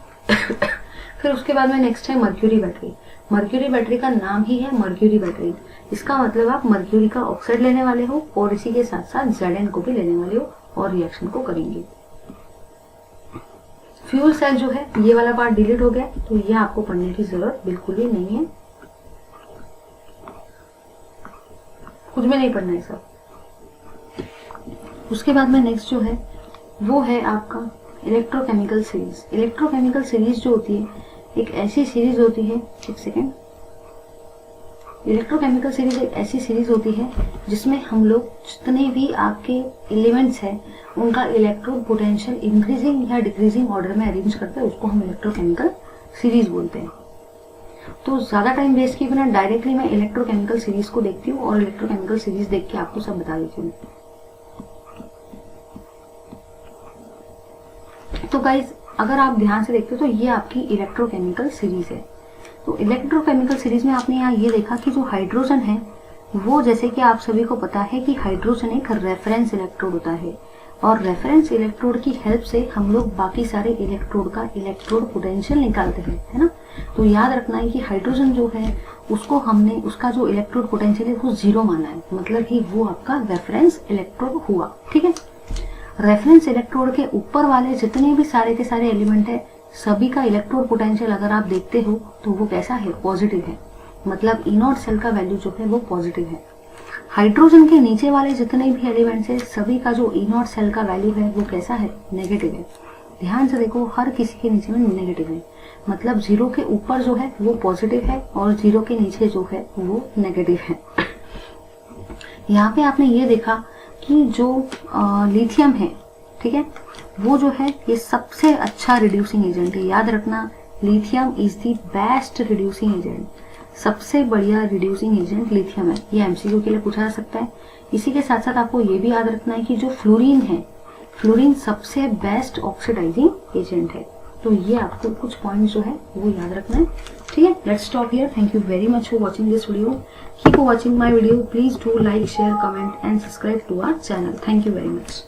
फिर उसके बाद में नेक्स्ट है मर्क्यूरी बैटरी। मर्क्यूरी बैटरी का नाम ही है मर्क्यूरी बैटरी। इसका मतलब आप मर्क्यूरी का ऑक्साइड लेने वाले हो और इसी के साथ साथ Zn को भी लेने वाले हो और रिएक्शन को करेंगे। फ्यूल सेल जो है ये वाला पार्ट डिलीट हो गया, तो ये आपको पढ़ने की जरूरत बिल्कुल ही नहीं है। कुछ भी नहीं पढ़ना है सब। उसके बाद में नेक्स्ट जो है वो है आपका इलेक्ट्रोकेमिकल सीरीज। इलेक्ट्रोकेमिकल सीरीज जो होती है एक ऐसी सीरीज होती है, एक सेकेंड, इलेक्ट्रोकेमिकल सीरीज एक ऐसी सीरीज होती है जिसमें हम लोग जितने भी आपके एलिमेंट्स हैं उनका इलेक्ट्रो पोटेंशियल इंक्रीजिंग या डिक्रीजिंग ऑर्डर में अरेंज करते हैं, उसको हम इलेक्ट्रोकेमिकल सीरीज बोलते हैं। तो ज्यादा टाइम वेस्ट किए बिना डायरेक्टली मैं इलेक्ट्रोकेमिकल सीरीज को देखती हूँ और इलेक्ट्रोकेमिकल सीरीज देख के आपको सब बता देती हूँ। तो गाइज अगर आप ध्यान से देखते हो तो ये आपकी इलेक्ट्रोकेमिकल सीरीज है। तो इलेक्ट्रोकेमिकल सीरीज में आपने यहाँ ये देखा कि जो हाइड्रोजन है वो, जैसे कि आप सभी को पता है कि हाइड्रोजन एक रेफरेंस इलेक्ट्रोड होता है और रेफरेंस इलेक्ट्रोड की हेल्प से हम लोग बाकी सारे इलेक्ट्रोड का इलेक्ट्रोड पोटेंशियल निकालते हैं, है ना। तो याद रखना है कि हाइड्रोजन जो है उसको हमने उसका जो इलेक्ट्रोड पोटेंशियल है वो 0 माना है, मतलब कि वो आपका रेफरेंस इलेक्ट्रोड हुआ, ठीक है। रेफरेंस इलेक्ट्रोड के ऊपर वाले जितने भी सारे के सारे एलिमेंट है सभी का इलेक्ट्रोड पोटेंशियल अगर आप देखते हो तो वो कैसा है, पॉजिटिव है, मतलब E0 सेल का वैल्यू जो है वो पॉजिटिव है। हाइड्रोजन के नीचे वाले जितने भी एलिमेंट्स है सभी का जो E0 सेल का वैल्यू है वो कैसा है, नेगेटिव है। ध्यान से देखो हर किसी के नीचे में नेगेटिव है, मतलब 0 के ऊपर जो है वो पॉजिटिव है और 0 के नीचे जो है वो नेगेटिव है। यहाँ पे आपने ये देखा कि जो लिथियम है, ठीक है, वो जो है ये सबसे अच्छा रिड्यूसिंग एजेंट है। याद रखना lithium is the best reducing agent, सबसे बढ़िया रिड्यूसिंग एजेंट लिथियम है। ये एमसीक्यू के लिए पूछा जा सकता है। इसी के साथ साथ आपको ये भी याद रखना है कि जो फ्लोरीन है, फ्लोरीन सबसे बेस्ट ऑक्सीडाइजिंग एजेंट है। तो ये आपको कुछ पॉइंट जो है वो याद रखना है, ठीक है। Let's stop here. Thank you very much for watching this video. Keep watching my video. Please do like, share, comment and subscribe to our channel. Thank you very much.